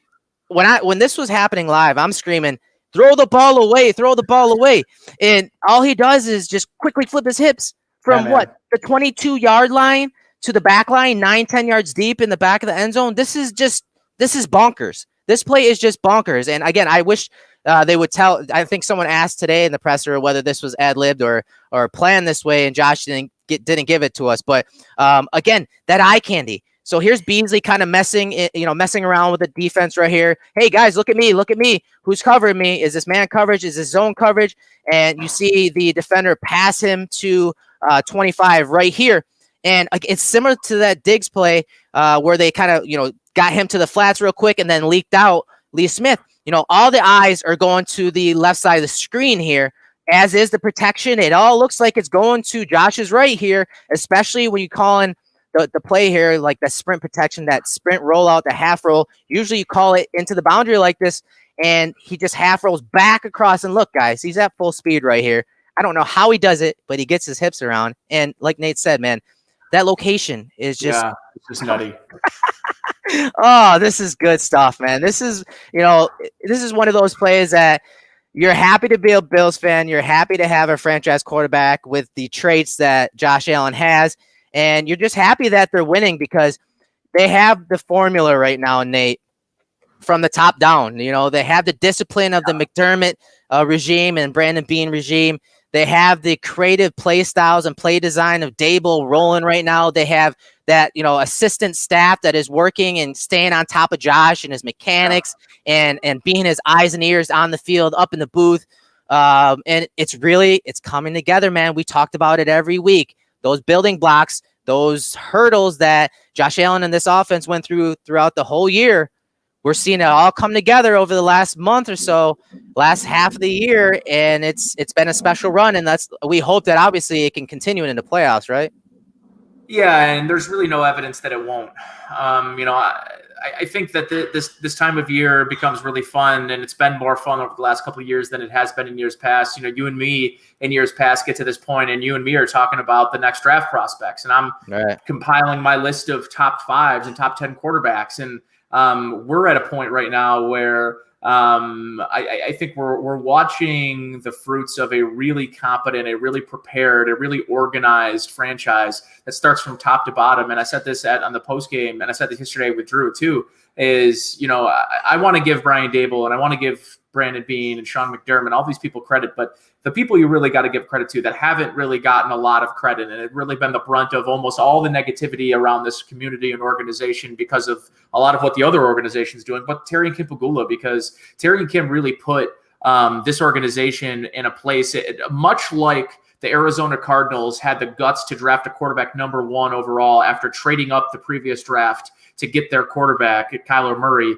when this was happening live, I'm screaming, throw the ball away, throw the ball away. And all he does is just quickly flip his hips from the 22-yard line to the back line, 9-10 yards deep in the back of the end zone. This is bonkers. This play is just bonkers. And again, I wish they would tell. I think someone asked today in the presser whether this was ad-libbed or planned this way, and Josh didn't give it to us. But again, that eye candy. So here's Beasley kind of messing around with the defense right here. Hey guys, look at me. Who's covering me? Is this man coverage? Is this zone coverage? And you see the defender pass him to 25 right here. And it's similar to that Diggs play where they kind of, got him to the flats real quick and then leaked out Lee Smith. All the eyes are going to the left side of the screen here, as is the protection. It all looks like it's going to Josh's right here, especially when you call in the play here, like the sprint protection, that sprint rollout, the half roll. Usually you call it into the boundary like this, and he just half rolls back across. And look, guys, he's at full speed right here. I don't know how he does it, but he gets his hips around. And like Nate said, man, that location is just it's just nutty. Oh, this is good stuff, man. This is one of those plays that you're happy to be a Bills fan. You're happy to have a franchise quarterback with the traits that Josh Allen has, and you're just happy that they're winning because they have the formula right now, Nate, from the top down. They have the discipline of the McDermott regime and Brandon Beane regime. They have the creative play styles and play design of Dable rolling right now. They have that, assistant staff that is working and staying on top of Josh and his mechanics and being his eyes and ears on the field, up in the booth. And it's coming together, man. We talked about it every week. Those building blocks, those hurdles that Josh Allen and this offense went through throughout the whole year, we're seeing it all come together over the last month or so, last half of the year, and it's been a special run, and we hope that obviously it can continue into the playoffs, right? Yeah, and there's really no evidence that it won't. I think that this time of year becomes really fun, and it's been more fun over the last couple of years than it has been in years past. You and me in years past get to this point, and you and me are talking about the next draft prospects, and I'm compiling my list of top 5s and top 10 quarterbacks, and we're at a point right now where I think we're watching the fruits of a really competent, a really prepared, a really organized franchise that starts from top to bottom. And I said this on the post game, and I said this yesterday with Drew too, is, I want to give Brian Dable and I want to give Brandon Beane and Sean McDermott, all these people credit, but the people you really got to give credit to that haven't really gotten a lot of credit, and it really been the brunt of almost all the negativity around this community and organization because of a lot of what the other organization's doing, but Terry and Kim Pagula, because Terry and Kim really put this organization in a place, much like the Arizona Cardinals had the guts to draft a quarterback number 1 overall after trading up the previous draft to get their quarterback, Kyler Murray.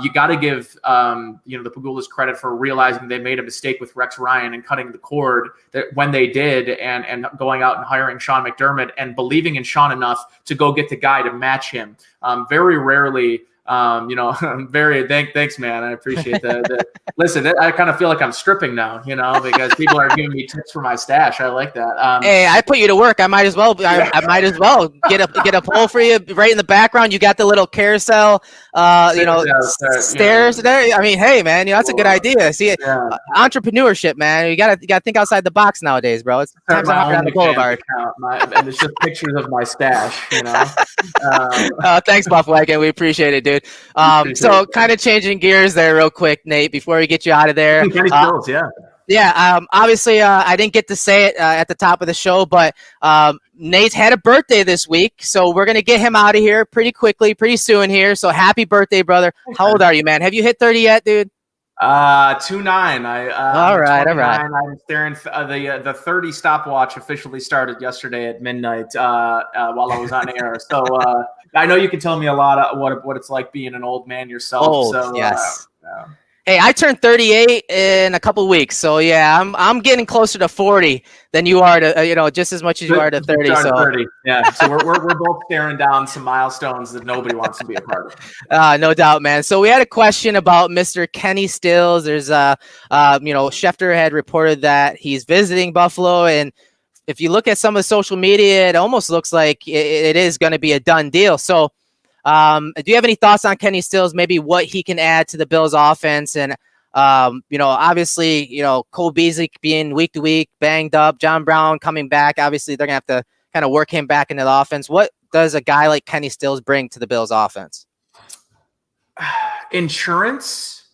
You got to give the Pagulas credit for realizing they made a mistake with Rex Ryan and cutting the cord when they did, and going out and hiring Sean McDermott and believing in Sean enough to go get the guy to match him. Very rarely. Thanks, man. I appreciate that. Listen, I kind of feel like I'm stripping now, because people are giving me tips for my stash. I like that. Hey, I put you to work. I might as well. I might as well get a poll for you right in the background. You got the little carousel, stairs there. I mean, hey, man, that's a good idea. See, entrepreneurship, man. You gotta think outside the box nowadays, bro. It's times hard on the boulevard. And it's just pictures of my stash. Thanks, Buff Wagon. We appreciate it, dude. So kind of changing gears there real quick, Nate, before we get you out of there. Obviously, I didn't get to say it at the top of the show, but Nate's had a birthday this week, so we're going to get him out of here pretty quickly, pretty soon here. So happy birthday, brother. How old are you, man? Have you hit 30 yet, dude? 2-9. All right. I'm staring. The 30 stopwatch officially started yesterday at midnight while I was on air. So I know you can tell me a lot of what it's like being an old man yourself. Old, so yes. Hey, I turned 38 in a couple weeks, so yeah, I'm getting closer to 40 than you are to just as much as you are to 30. So 30, yeah. So we're both staring down some milestones that nobody wants to be a part of. No doubt, man. So we had a question about Mr. Kenny Stills. There's Schefter had reported that he's visiting Buffalo, and if you look at some of the social media, it almost looks like it is going to be a done deal. So. Do you have any thoughts on Kenny Stills, maybe what he can add to the Bills offense? And, obviously, Cole Beasley being week to week, banged up, John Brown coming back. Obviously, they're going to have to kind of work him back into the offense. What does a guy like Kenny Stills bring to the Bills offense? Insurance,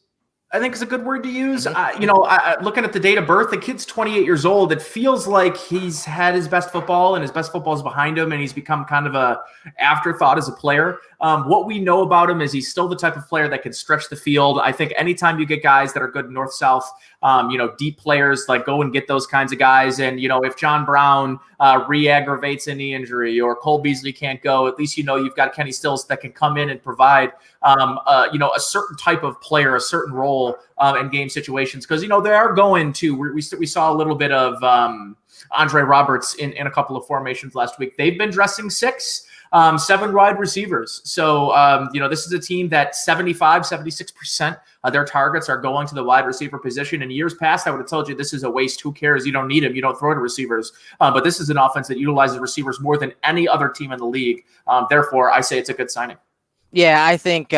I think, is a good word to use. Looking at the date of birth, the kid's 28 years old. It feels like he's had his best football, and his best football is behind him, and he's become kind of a afterthought as a player. What we know about him is he's still the type of player that can stretch the field. I think anytime you get guys that are good north-south, deep players, like go and get those kinds of guys. And, if John Brown re-aggravates a knee injury or Cole Beasley can't go, at least you've got Kenny Stills that can come in and provide, a certain type of player, a certain role in game situations. Because, they are going to, we saw a little bit of Andre Roberts in a couple of formations last week. They've been dressing 7 wide receivers. So, this is a team that 76% of their targets are going to the wide receiver position. In years past, I would have told you this is a waste. Who cares? You don't need him. You don't throw to receivers. But this is an offense that utilizes receivers more than any other team in the league. Therefore, I say it's a good signing. Yeah, I think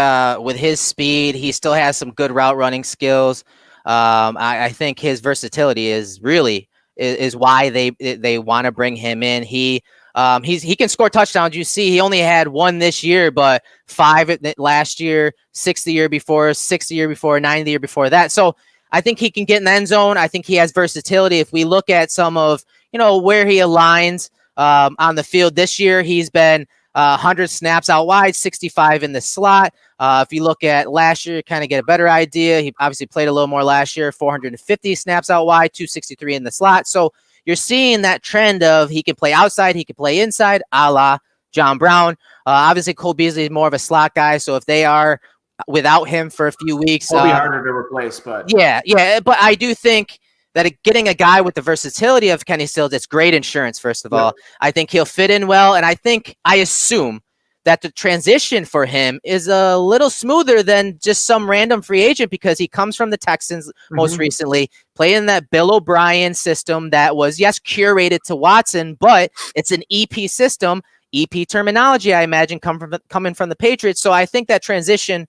with his speed, he still has some good route running skills. I think his versatility is why they want to bring him in. He can score touchdowns. You see, he only had 1 this year, but 5 last year, 6 the year before, 6 the year before, 9 the year before that. So I think he can get in the end zone. I think he has versatility. If we look at some of where he aligns on the field this year, he's been 100 snaps out wide, 65 in the slot. If you look at last year, kind of get a better idea. He obviously played a little more last year, 450 snaps out wide, 263 in the slot. So you're seeing that trend of he can play outside, he can play inside, a la John Brown. Obviously, Cole Beasley is more of a slot guy. So if they are without him for a few weeks, it'll be harder to replace. But yeah. But I do think that getting a guy with the versatility of Kenny Stills, it's great insurance, first of all. I think he'll fit in well. And I assume that the transition for him is a little smoother than just some random free agent because he comes from the Texans most recently, playing that Bill O'Brien system that was, yes, curated to Watson, but it's an EP system, EP terminology, I imagine, coming from the Patriots. So I think that transition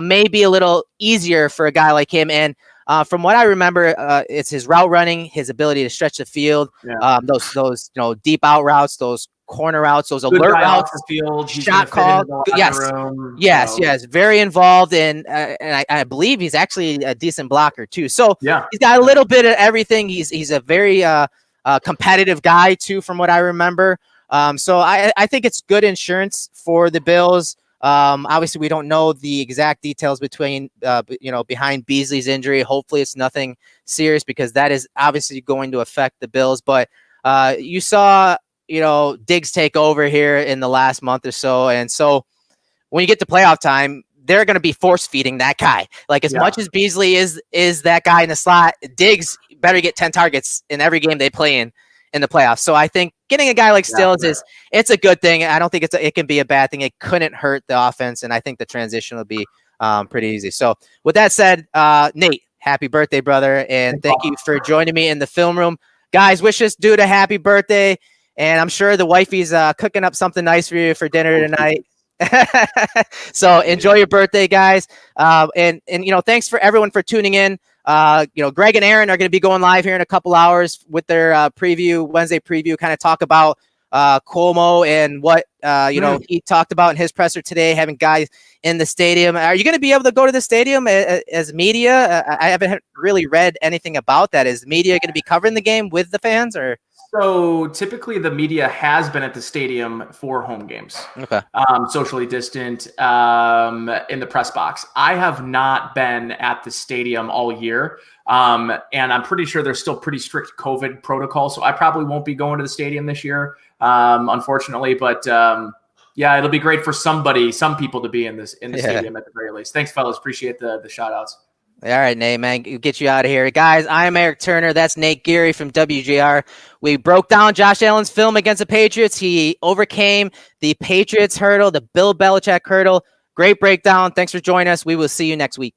may be a little easier for a guy like him. And from what I remember, it's his route running, his ability to stretch the field, those deep out routes, those corner routes, those alert routes, the field, shot call. Yes, very involved, and I believe he's actually a decent blocker too. So he's got a little bit of everything. He's a very competitive guy too, from what I remember. So I think it's good insurance for the Bills. Obviously, we don't know the exact details behind Beasley's injury. Hopefully, it's nothing serious because that is obviously going to affect the Bills. But you saw, Diggs take over here in the last month or so, and so when you get to playoff time, they're going to be force feeding that guy. Like as much as Beasley is that guy in the slot, Diggs better get 10 targets in every game they play in the playoffs. So I think getting a guy like Stills it's a good thing. I don't think it can be a bad thing. It couldn't hurt the offense, and I think the transition will be pretty easy. So with that said, Nate, happy birthday, brother, and thank you for joining me in the film room. Guys, wish this dude a happy birthday, and I'm sure the wifey's cooking up something nice for you for dinner tonight. So enjoy your birthday, guys. And thanks for everyone for tuning in. Greg and Aaron are going to be going live here in a couple hours with their Wednesday preview, kind of talk about Cuomo and what he talked about in his presser today, having guys in the stadium. Are you going to be able to go to the stadium as media? I haven't really read anything about that. Is media going to be covering the game with the fans, or? So typically the media has been at the stadium for home games. Okay. Socially distant in the press box. I have not been at the stadium all year. And I'm pretty sure there's still pretty strict COVID protocol. So I probably won't be going to the stadium this year, unfortunately. But yeah, it'll be great for some people to be in the stadium at the very least. Thanks, fellas. Appreciate the shout outs. All right, Nate, man, get you out of here. Guys, I'm Eric Turner. That's Nate Geary from WJR. We broke down Josh Allen's film against the Patriots. He overcame the Patriots hurdle, the Bill Belichick hurdle. Great breakdown. Thanks for joining us. We will see you next week.